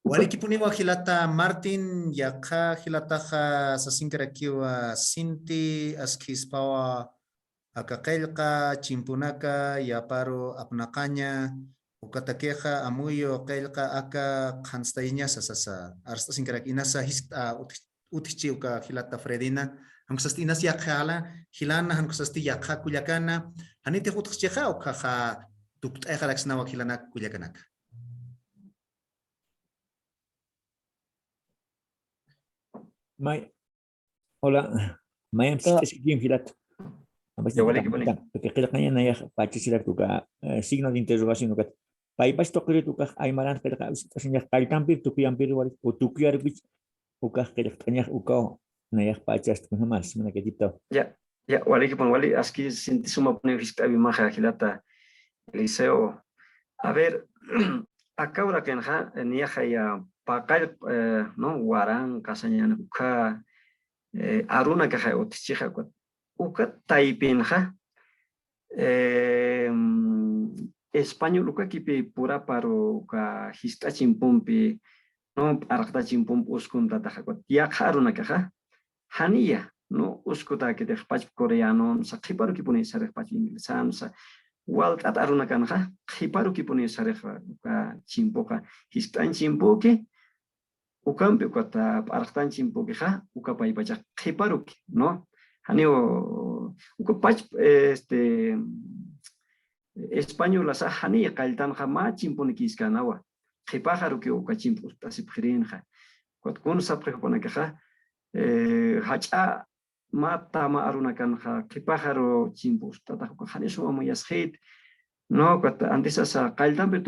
Waliki puniwa hilata Martin yaka hilataja sasinkarakiwa sinti askispawa akaqelqa chimpunaka yaparo apnaqaña ukatakeja amuyo qelqa aka qhanstayña sasasa arsta sinkarak inasa hista utichi uka hilata Fredina Hankusastinas yakhala, hilana hankusasti yakha kuyakana, hanite hutxcheja o kaja tukt ejalaxnawa hilana kuyakanak. Hola, Mayam Sitesikin Hilat. Porque creo que no hay participar tu signo de interrogación. Paipas toque tu aymaran que la señal caltampir tu piampir o tu kiarbich o que la uko nayah pachas tu jamás mana que tipo. Ya, wali que pon wali aski sinti suma pone visita bimaja hilata Eliseo. A ver, acá ahora que niaja ya pakal no waran kasanya uka aruna que ha otichija uka taipinja español uka kipi pura paro ka hista chimpumpi no arakta chimpum uskun tata ko ya haruna kaha hania no uskuta que de pach coreano sa kiparu kipuni sa pach inglesan sa wal tat aruna kanha kiparu kipuni sa ka chimpoka histan chimpoke ukampe kota araktan chimpoke ha ukapai bacha kiparu no hanio uka pach español asa hani kaltan jama chimponi kiskanawa kipájaro que uka chimpo tasip khirinja kot kun sapre pona kaja hacha mata ma aruna kanja kipájaro chimpo tata ko hani so muy asjit no kot antes asa kaltan pe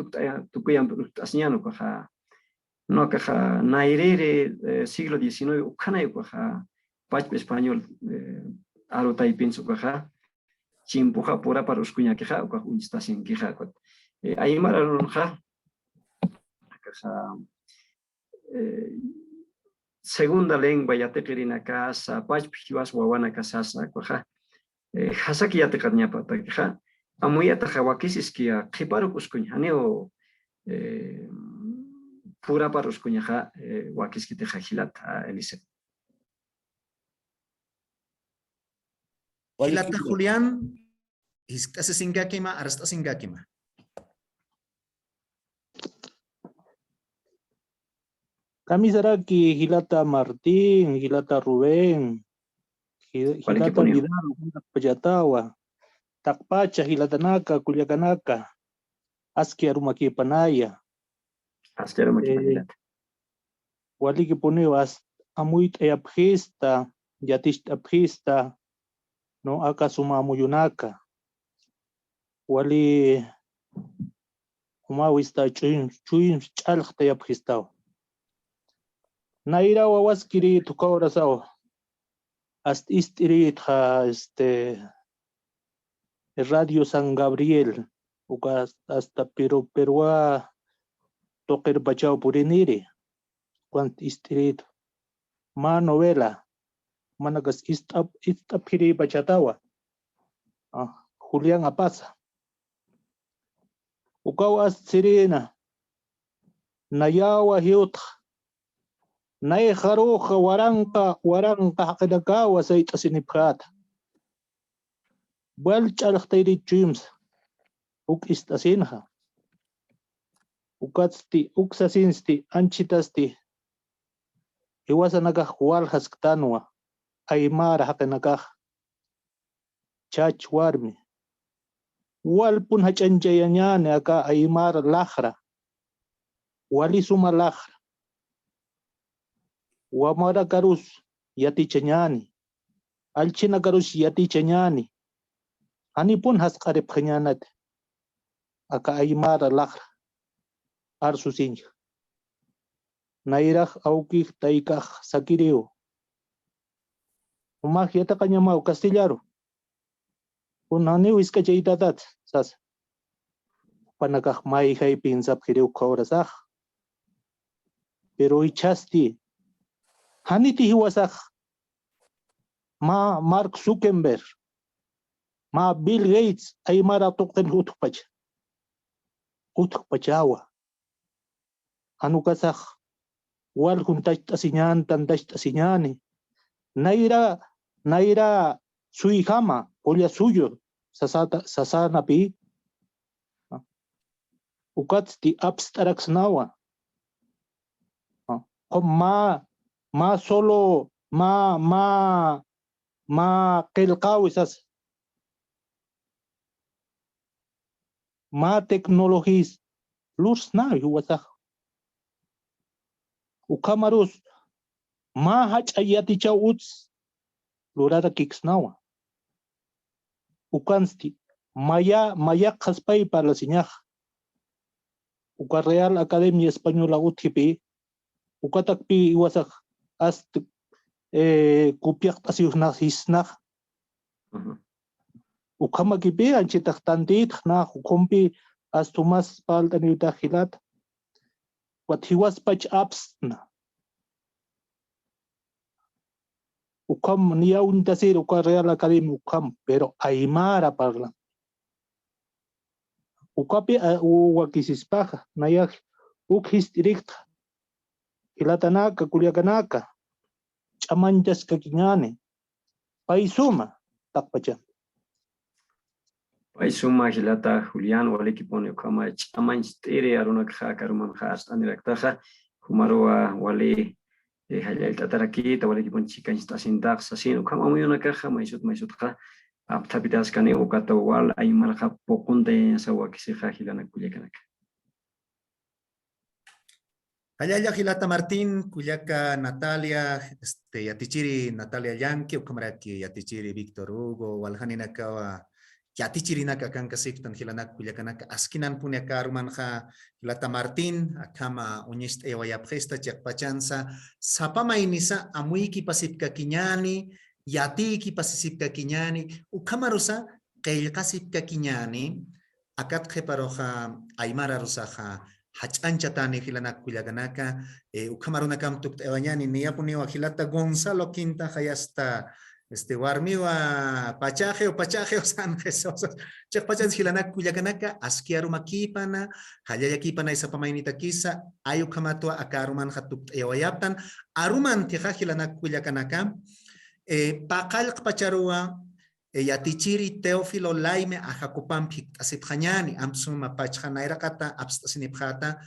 tukuyam asñano kaja no kaja nairere siglo XIX ukana kaja pach español aro taipin su kaja chimpuja pura para uskuña queja o ka instasin queja kot ahí mararon ja segunda lengua ya te querina casa pach piwas wawana kasasa koja hasaki ya te kadnya pata queja amuya ta hawakisis kia qhiparu uskuña neo pura para uskuña ja wakis ki te jilata Elise Hilata Julián, hiskase singakima, arasta singakima. Kami será que Hilata Martín, Hilata Rubén, Hilata Vidal, Payatawa, Takpacha, Hilatanaka, Culiacanaka, Aski Arumaki Panaya. Aski Arumaki Panaya. Wali que ponevas amuit e abgista, yatist abgista, no acá suma muyunaka. Wali umawista chuim chalchta abgistao. Naira wawaskiri tukaurasao. Hasta istirit Radio San Gabriel. Uka hasta Perua toker bachao puriniri. Cuant istirit. Ma novela. Managas istapiri bachatawa. Julián Apasa. Ukawas sirena. Nayawa hiut. Nay haruja waranka hakadakawa sa itasiniphat. Bal chalhtayri chims. Uk istasinha. Ukatsti, uksasinsti, anchitasti. Iwasanagah wal hasktanwa. Aymara hakanagah. Chach warmi. Wal pun hachanjayanyane aka aymara lahra. Walisuma lahra. Wamara karus yati chanyani. Alchina karus yati chanyani. Ani pun haskarip kanyanat. Aka aymara lahra. Arsusinja. Nairah aukih taikah sakiriu. Umah yata kanyamau Castellaro. Unani wiska jaitatat sas. Panakah mai hai pinsap kiriu kaurasah. Pero ichasti. Haniti hiwasah. Ma Mark Zuckerberg. Ma Bill Gates ay maratokten utukpach. Utukpachawa. Anukasah. Wal kuntach asinyan tantach asinyani. Naira suihama, polia suyo, sasana pi. Ukatsti abstracts nawa. Ma solo, ma ma kelqawisas ma tecnologías lurs na yuwasaq ukamarus ma hach'ayaticha uts lurada kiksnawa ukansti maya qaspay para siñaj uka Real Academia Española uthipi ukatakpi iwasaq hasta kupiaq t'asiyuqnaq hisnaq ukamakipi anchitaq tantitaq naq ukumpi hasta mas paltaniyuta hilata wathiwaspach apsna ukam niyauntasir uka Real Academia ukam pero aymara parla ukapi wakisispaqa nayak histriqta hilatanaka Culiacanaka ch'amanchas kakiñani pay suma taqpachan Pay suma hilata Julián waliki pone ukama ch'amanch t'iri arunakqa karuman hasta niraktaqa humaruwa wali hallay tatarakita waliki pon chikanch tasintaq sasin ukama muyunakaqa maysutqa aptapitasqani ukata wal aymarqa poqunta sawakisiqa hilana Culiacanaka. Allá Gilata Martín, Cuyaca Natalia, Yatichiri Natalia Yanqui, Ucamaraki Yatichiri Víctor Hugo, Walhaninakawa, Yatichiri Naka Kankasiptan, Hilanak Cuyacanaka, Askinan Punyaka Rumanja, Gilata Martín, Akama Unist Ewayapgesta, Chakpachanza, Sapama Inisa, Amuiki Pasipka Kiñani, Yatiki Pasipka Kiñani, Ukamarusa, Keilkasipka Kiñani, Akat Keparoja, Aymara Rosaja, Hachanchatani Hilanak Culiacanaka, Ucamarunakam Tukt Ewañani, Niapuniwa Hilata Gonzalo Quinta Hayasta, Warmiwa Pachaje o San Jesús, Chakpachan Hilanak Culiacanaka, Askiaruma Kipana, Hayaya Kipana Isapamainita Kisa, Ayukamatua Akaruman Hatukt Ewayaptan, Aruman Tija Hilanak Culiacanaka, Pakal Pacharua, Yatichiri Teófilo Laime Ajacupan Asipjañani, Amsuma Pachanaira Kata, Abstasinipjata,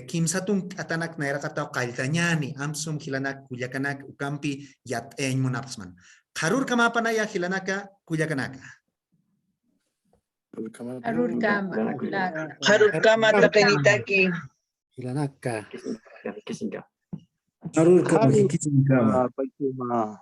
Kimsatun Atanak Nairakata, Kailtañani, Amsum Hilanak, Culiacanak, Ucampi, Yat En Munapsman. Harur Kamapanaya Hilanaka, Culiacanaka. Harur Kama Tapenitaki. Hilanaka. Kisinga. Harur Kama Kisinga. Paisuma.